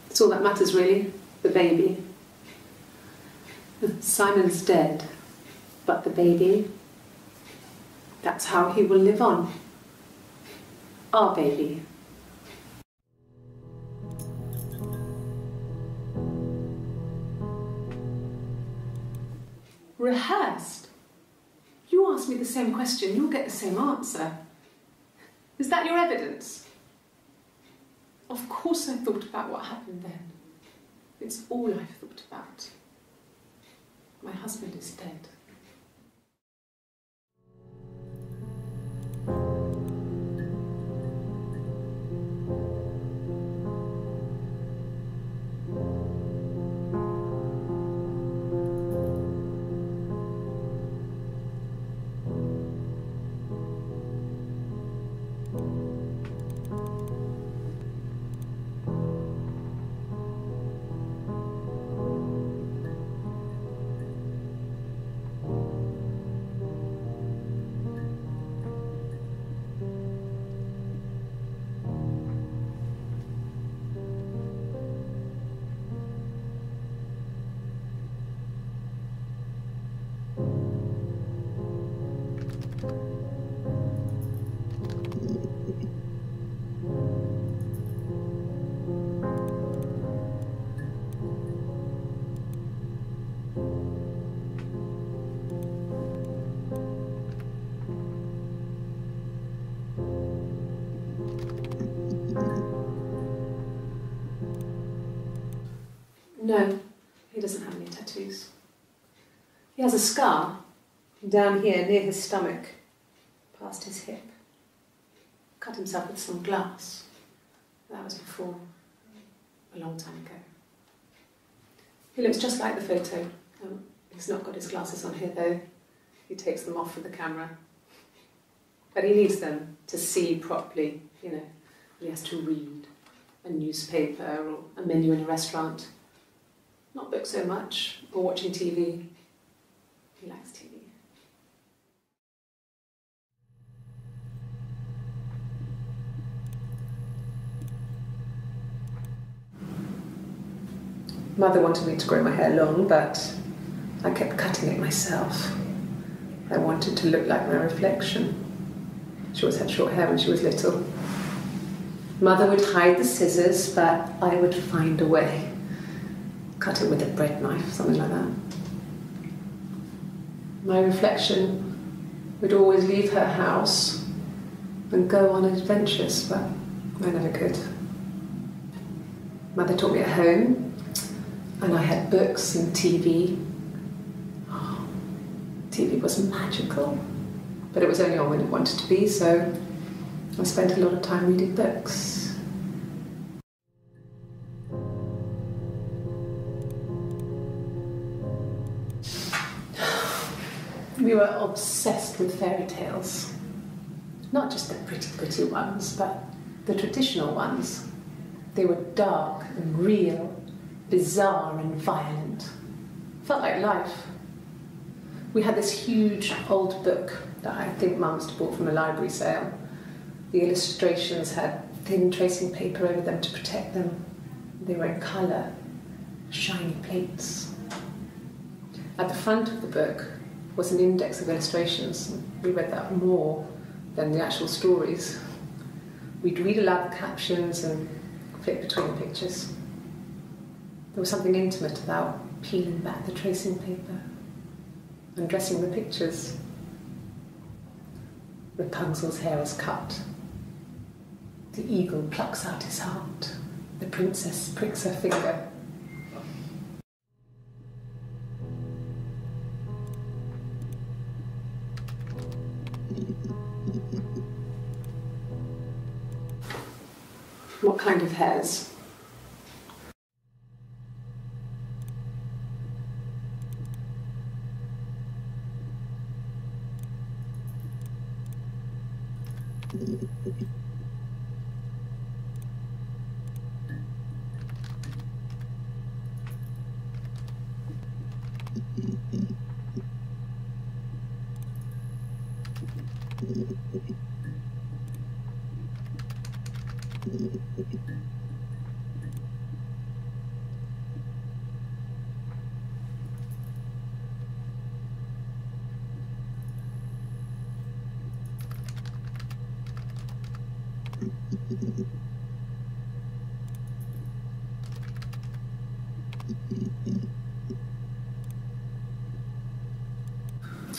It's all that matters really, the baby. Simon's dead, but the baby, that's how he will live on. Our baby. Rehearsed? You ask me the same question, you'll get the same answer. Is that your evidence? Of course I thought about what happened then. It's all I've thought about. My husband is dead. No, he doesn't have any tattoos. He has a scar down here near his stomach, past his hip. Cut himself with some glass. That was before, a long time ago. He looks just like the photo. He's not got his glasses on here though. He takes them off for the camera. But he needs them to see properly, you know, when he has to read a newspaper or a menu in a restaurant. Not books so much, or watching TV. He likes TV. Mother wanted me to grow my hair long, but I kept cutting it myself. I wanted to look like my reflection. She always had short hair when she was little. Mother would hide the scissors, but I would find a way. Cut it with a bread knife, something like that. My reflection would always leave her house and go on adventures, but I never could. Mother taught me at home, and I had books and TV. Oh, TV was magical, but it was only on when it wanted to be, so I spent a lot of time reading books. We were obsessed with fairy tales. Not just the pretty ones, but the traditional ones. They were dark and real, bizarre and violent. Felt like life. We had this huge old book that I think Mum must have bought from a library sale. The illustrations had thin tracing paper over them to protect them. They were in colour, shiny plates. At the front of the book was an index of illustrations. We read that more than the actual stories. We'd read aloud the captions and flip between the pictures. There was something intimate about peeling back the tracing paper and dressing the pictures. Rapunzel's hair is cut. The eagle plucks out his heart. The princess pricks her finger. What kind of hairs?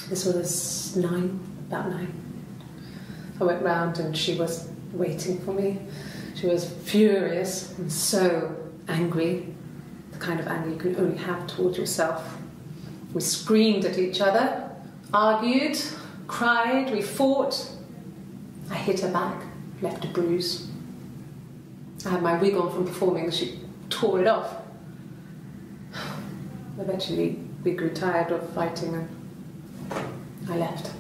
This was about 9. I went round and she was waiting for me. She was furious and so angry, the kind of anger you can only have towards yourself. We screamed at each other, argued, cried, we fought. I hit her back, left a bruise. I had my wig on from performing and she tore it off. Eventually we grew tired of fighting and I left.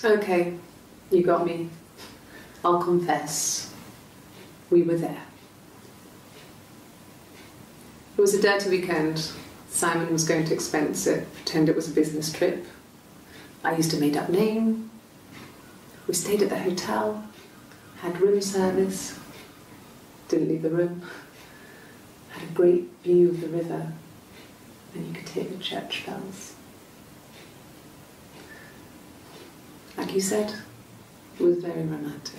Okay, you got me. I'll confess. We were there. It was a dirty weekend. Simon was going to expense it, pretend it was a business trip. I used a made-up name. We stayed at the hotel, had room service, didn't leave the room, had a great view of the river, and you could hear the church bells. Like you said, it was very romantic.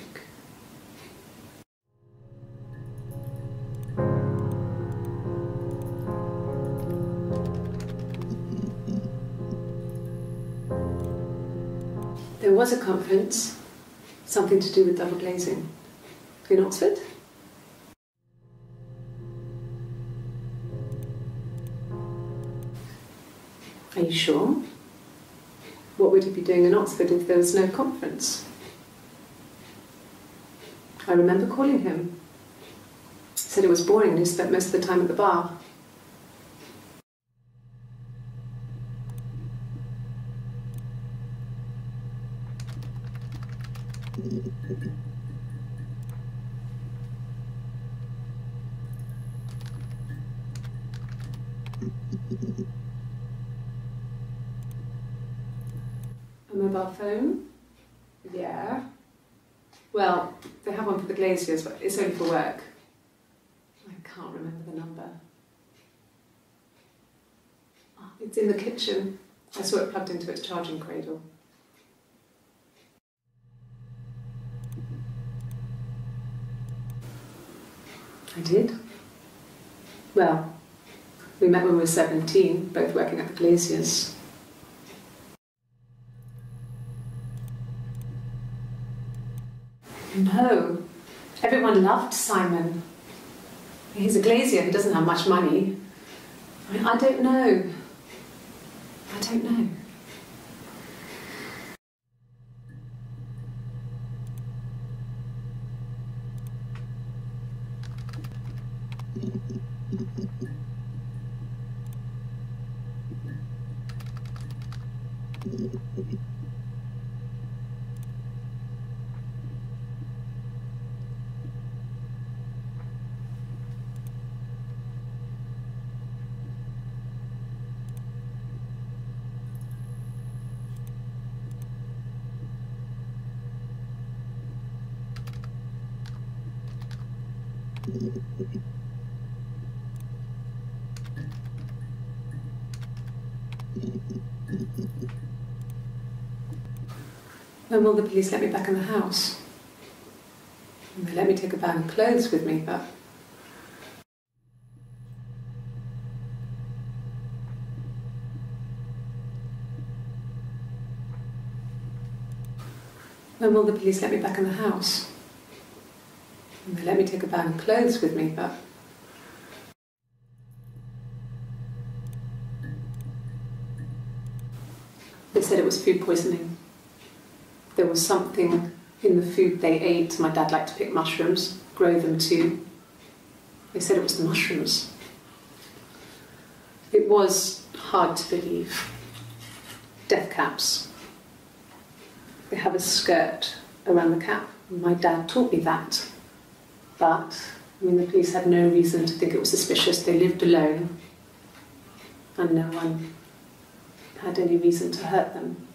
There was a conference, something to do with double glazing, in Oxford. Are you sure? What would he be doing in Oxford if there was no conference? I remember calling him. He said it was boring and he spent most of the time at the bar. A mobile phone? Yeah. Well, they have one for the glaziers, but it's only for work. I can't remember the number. Oh, it's in the kitchen. I saw it plugged into its charging cradle. I did. Well, we met when we were 17, both working at the glaziers. No, everyone loved Simon. He's a glazier, he doesn't have much money. I don't know. I don't know. When will the police let me back in the house? They let me take a bag of clothes with me, but... When will the police let me back in the house? They let me take a bag of clothes with me, but... They said it was food poisoning. There was something in the food they ate. My dad liked to pick mushrooms, grow them too. They said it was the mushrooms. It was hard to believe. Death caps. They have a skirt around the cap. My dad taught me that. But, the police had no reason to think it was suspicious. They lived alone. And no one had any reason to hurt them.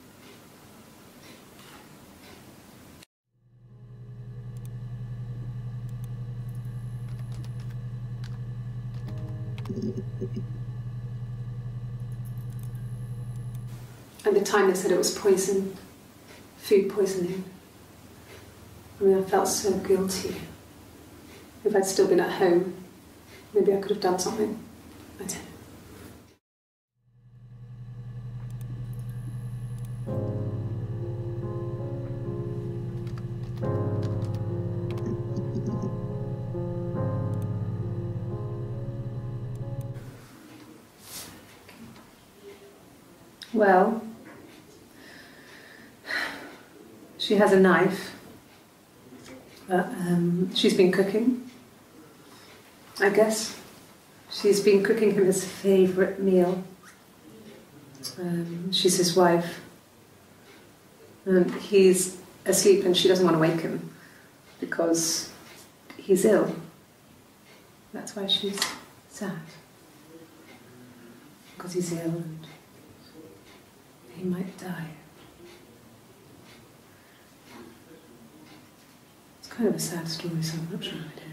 At the time they said it was poison, food poisoning. I felt so guilty. If I'd still been at home, maybe I could have done something. I don't know. Well, she has a knife. She's been cooking, I guess. She's been cooking him his favourite meal. She's his wife. And he's asleep and she doesn't want to wake him because he's ill. That's why she's sad. Because he's ill and he might die. It's kind of a sad story, so I'm not sure how it ends.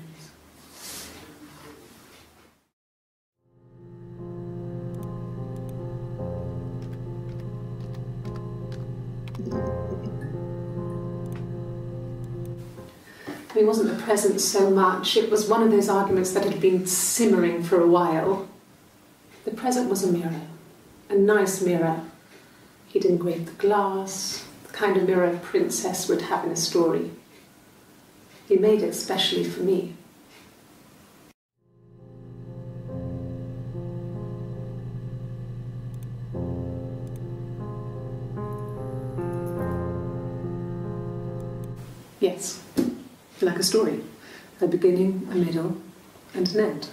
It wasn't the present so much. It was one of those arguments that had been simmering for a while. The present was a mirror, a nice mirror. He'd engraved the glass, the kind of mirror a princess would have in a story. He made it specially for me. Yes, like a story. A beginning, a middle, and an end.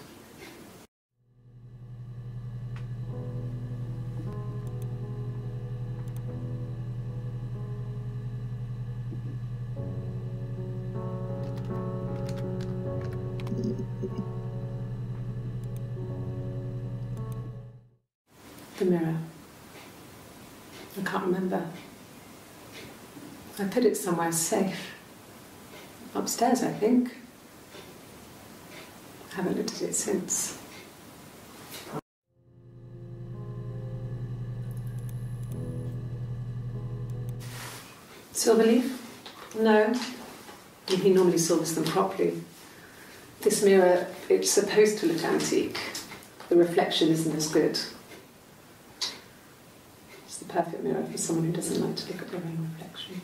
The mirror. I can't remember. I put it somewhere safe. Upstairs, I think. I haven't looked at it since. Silver leaf? No. He normally silvers them properly. This mirror, it's supposed to look antique. The reflection isn't as good. It's the perfect mirror for someone who doesn't like to look at their own reflection.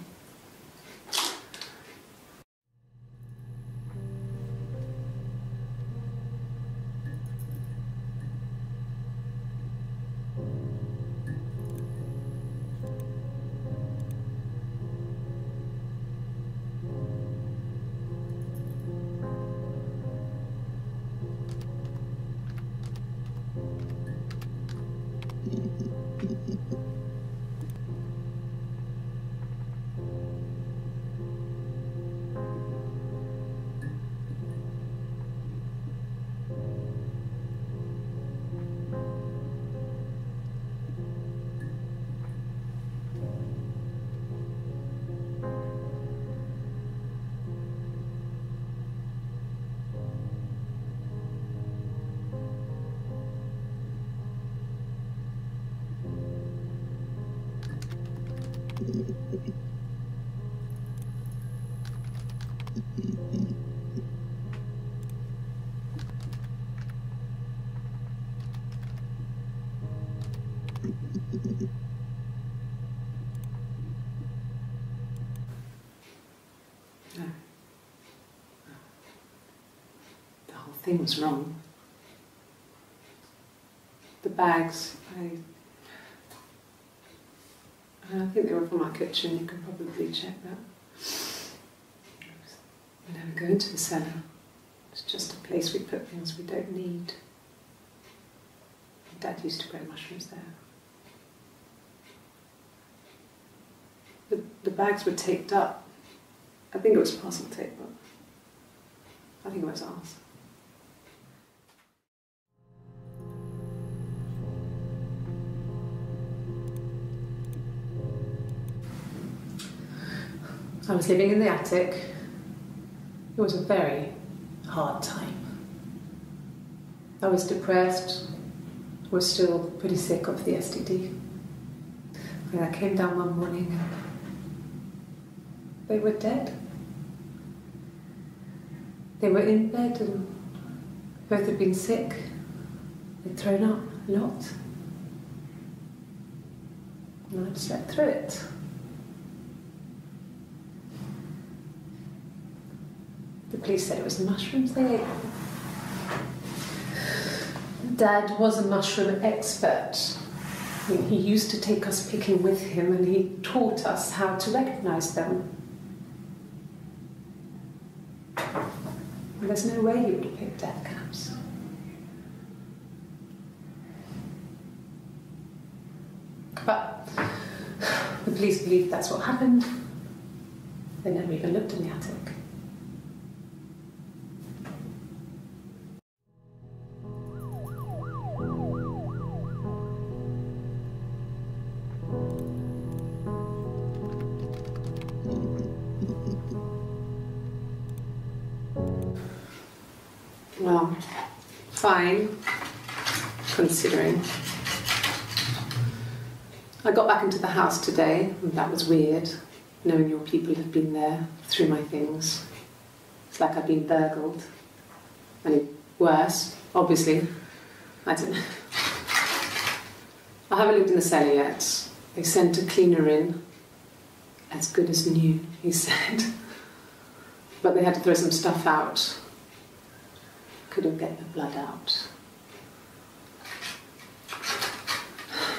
No. The whole thing was wrong. The bags, I think they were from our kitchen, you can probably check that. I never go into the cellar. It's just a place we put things we don't need. Dad used to grow mushrooms there. The bags were taped up. I think it was parcel tape, but I think it was ours. I was living in the attic. It was a very hard time. I was depressed, was still pretty sick of the STD. And I came down one morning and they were dead. They were in bed and both had been sick. They'd thrown up a lot. And I'd slept through it. The police said it was the mushrooms they ate. Dad was a mushroom expert. I mean, he used to take us picking with him and he taught us how to recognise them. And there's no way you would have picked death caps. But the police believe that's what happened. They never even looked in the attic. Well, fine, considering. I got back into the house today, and that was weird, knowing your people have been there through my things. It's like I've been burgled. And worse, obviously. I don't know. I haven't looked in the cellar yet. They sent a cleaner in. As good as new, he said. But they had to throw some stuff out. Couldn't get the blood out.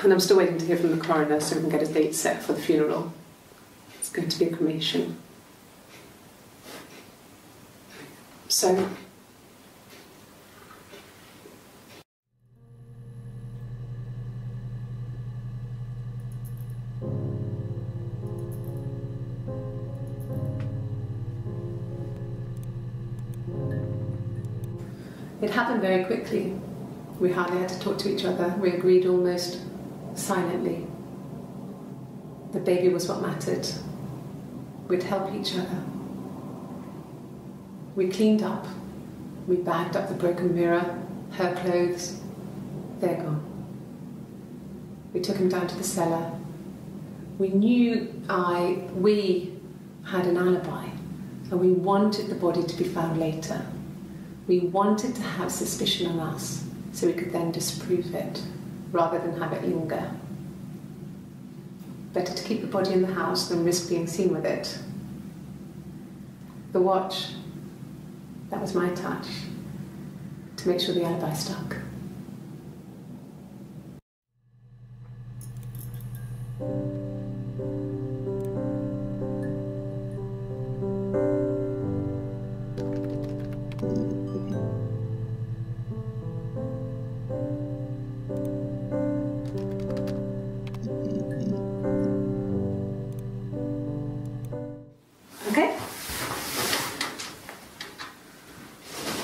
And I'm still waiting to hear from the coroner so we can get a date set for the funeral. It's going to be a cremation. So, it happened very quickly. We hardly had to talk to each other. We agreed almost silently. The baby was what mattered. We'd help each other. We cleaned up. We bagged up the broken mirror, her clothes. They're gone. We took him down to the cellar. We knew we had an alibi, and we wanted the body to be found later. We wanted to have suspicion on us so we could then disprove it, rather than have it linger. Better to keep the body in the house than risk being seen with it. The watch, that was my touch, to make sure the alibi stuck.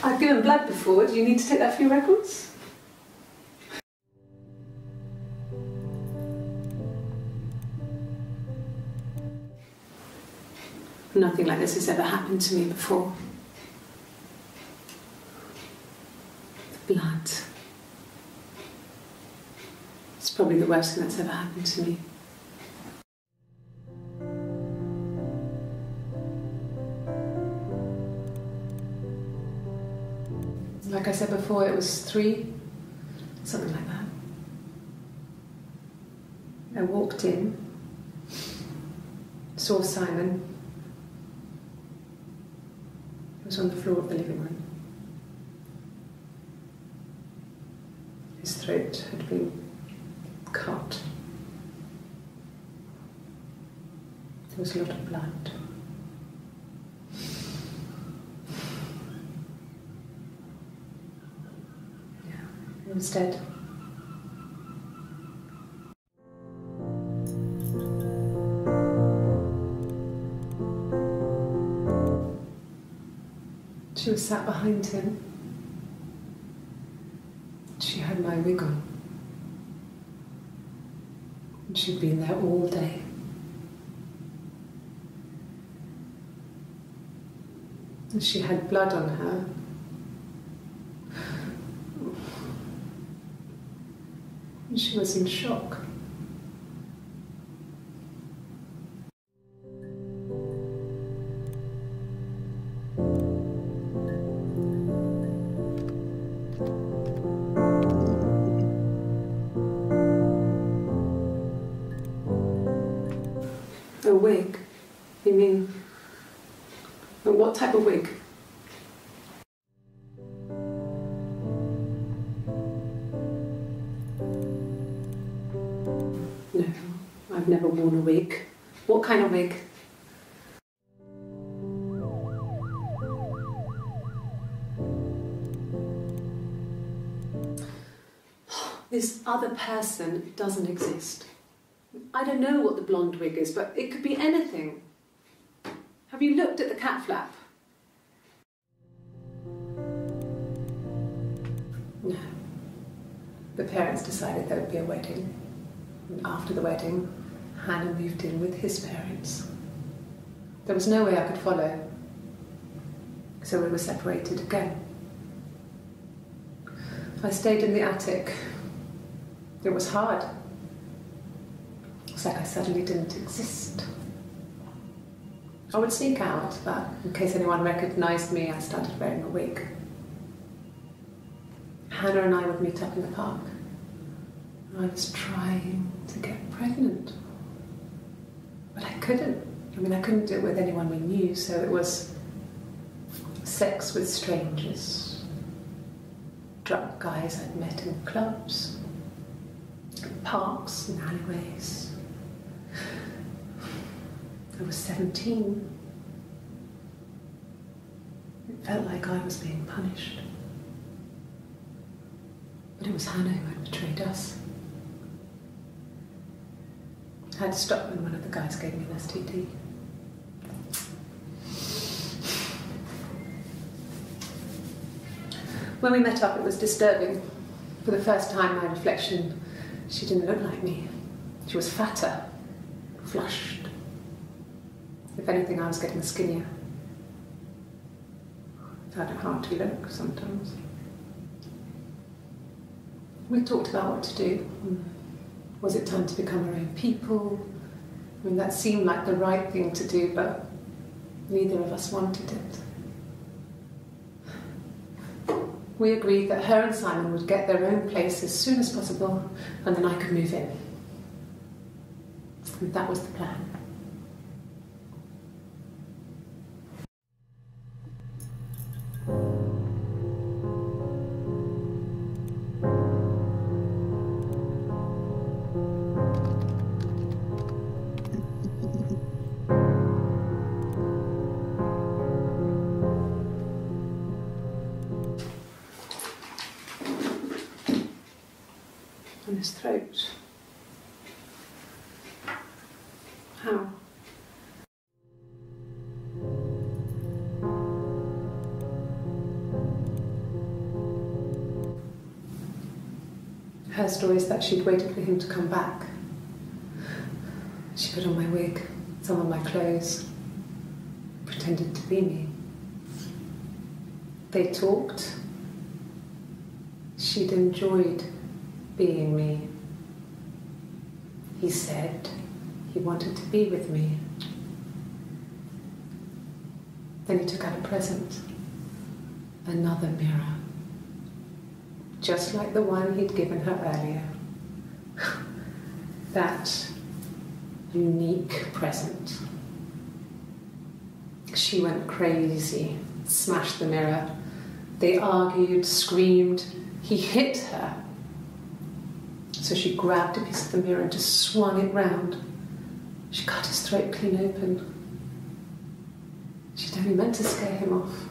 I've given blood before. Do you need to take that for your records? Nothing like this has ever happened to me before. The blood. It's probably the worst thing that's ever happened to me. Like I said before, it was 3, something like that. I walked in, saw Simon. He was on the floor of the living room. His throat had been cut. There was a lot of blood. He was dead. She was sat behind him. She had my wig on. And she'd been there all day. And she had blood on her. And she was in shock. A wig? You mean, what type of wig? No, I've never worn a wig. What kind of wig? This other person doesn't exist. I don't know what the blonde wig is, but it could be anything. Have you looked at the cat flap? No. The parents decided there would be a wedding. And after the wedding, Hannah moved in with his parents. There was no way I could follow. So we were separated again. I stayed in the attic. It was hard. It's like I suddenly didn't exist. I would sneak out, but in case anyone recognised me, I started wearing a wig. Hannah and I would meet up in the park. I was trying to get pregnant, but I couldn't. I mean, I couldn't do it with anyone we knew, so it was sex with strangers, drunk guys I'd met in clubs, parks and alleyways. I was 17. It felt like I was being punished. But it was Hannah who had betrayed us. I had to stop when one of the guys gave me an STD. When we met up, it was disturbing. For the first time, my reflection, she didn't look like me. She was fatter, flushed. If anything, I was getting skinnier. I found it hard to look sometimes. We talked about what to do. Was it time to become our own people? I mean, that seemed like the right thing to do, but neither of us wanted it. We agreed that her and Simon would get their own place as soon as possible, and then I could move in. And that was the plan. On his throat. How? Her story is that she'd waited for him to come back. She put on my wig, some of my clothes, pretended to be me. They talked. She'd enjoyed being me. He said he wanted to be with me. Then he took out a present, another mirror, just like the one he'd given her earlier. That unique present. She went crazy, smashed the mirror. They argued, screamed. He hit her. So she grabbed a piece of the mirror and just swung it round. She cut his throat clean open. She'd only meant to scare him off.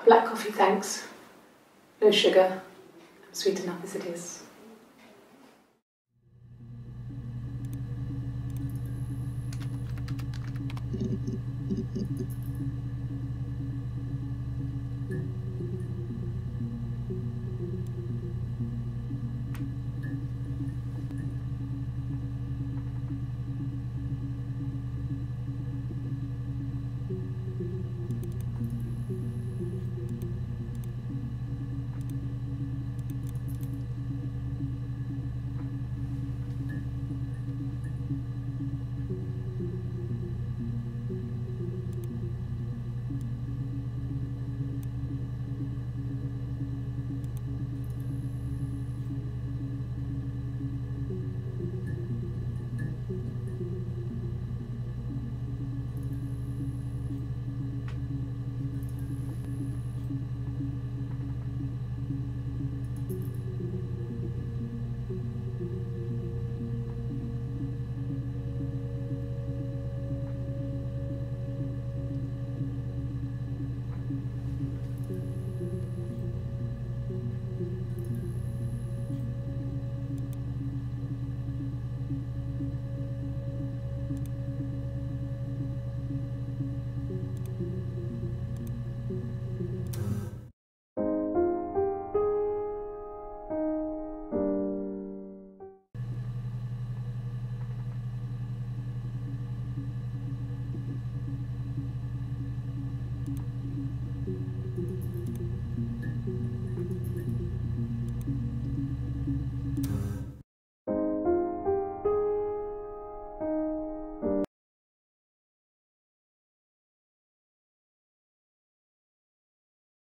Black coffee, thanks. No sugar. I'm sweet enough as it is.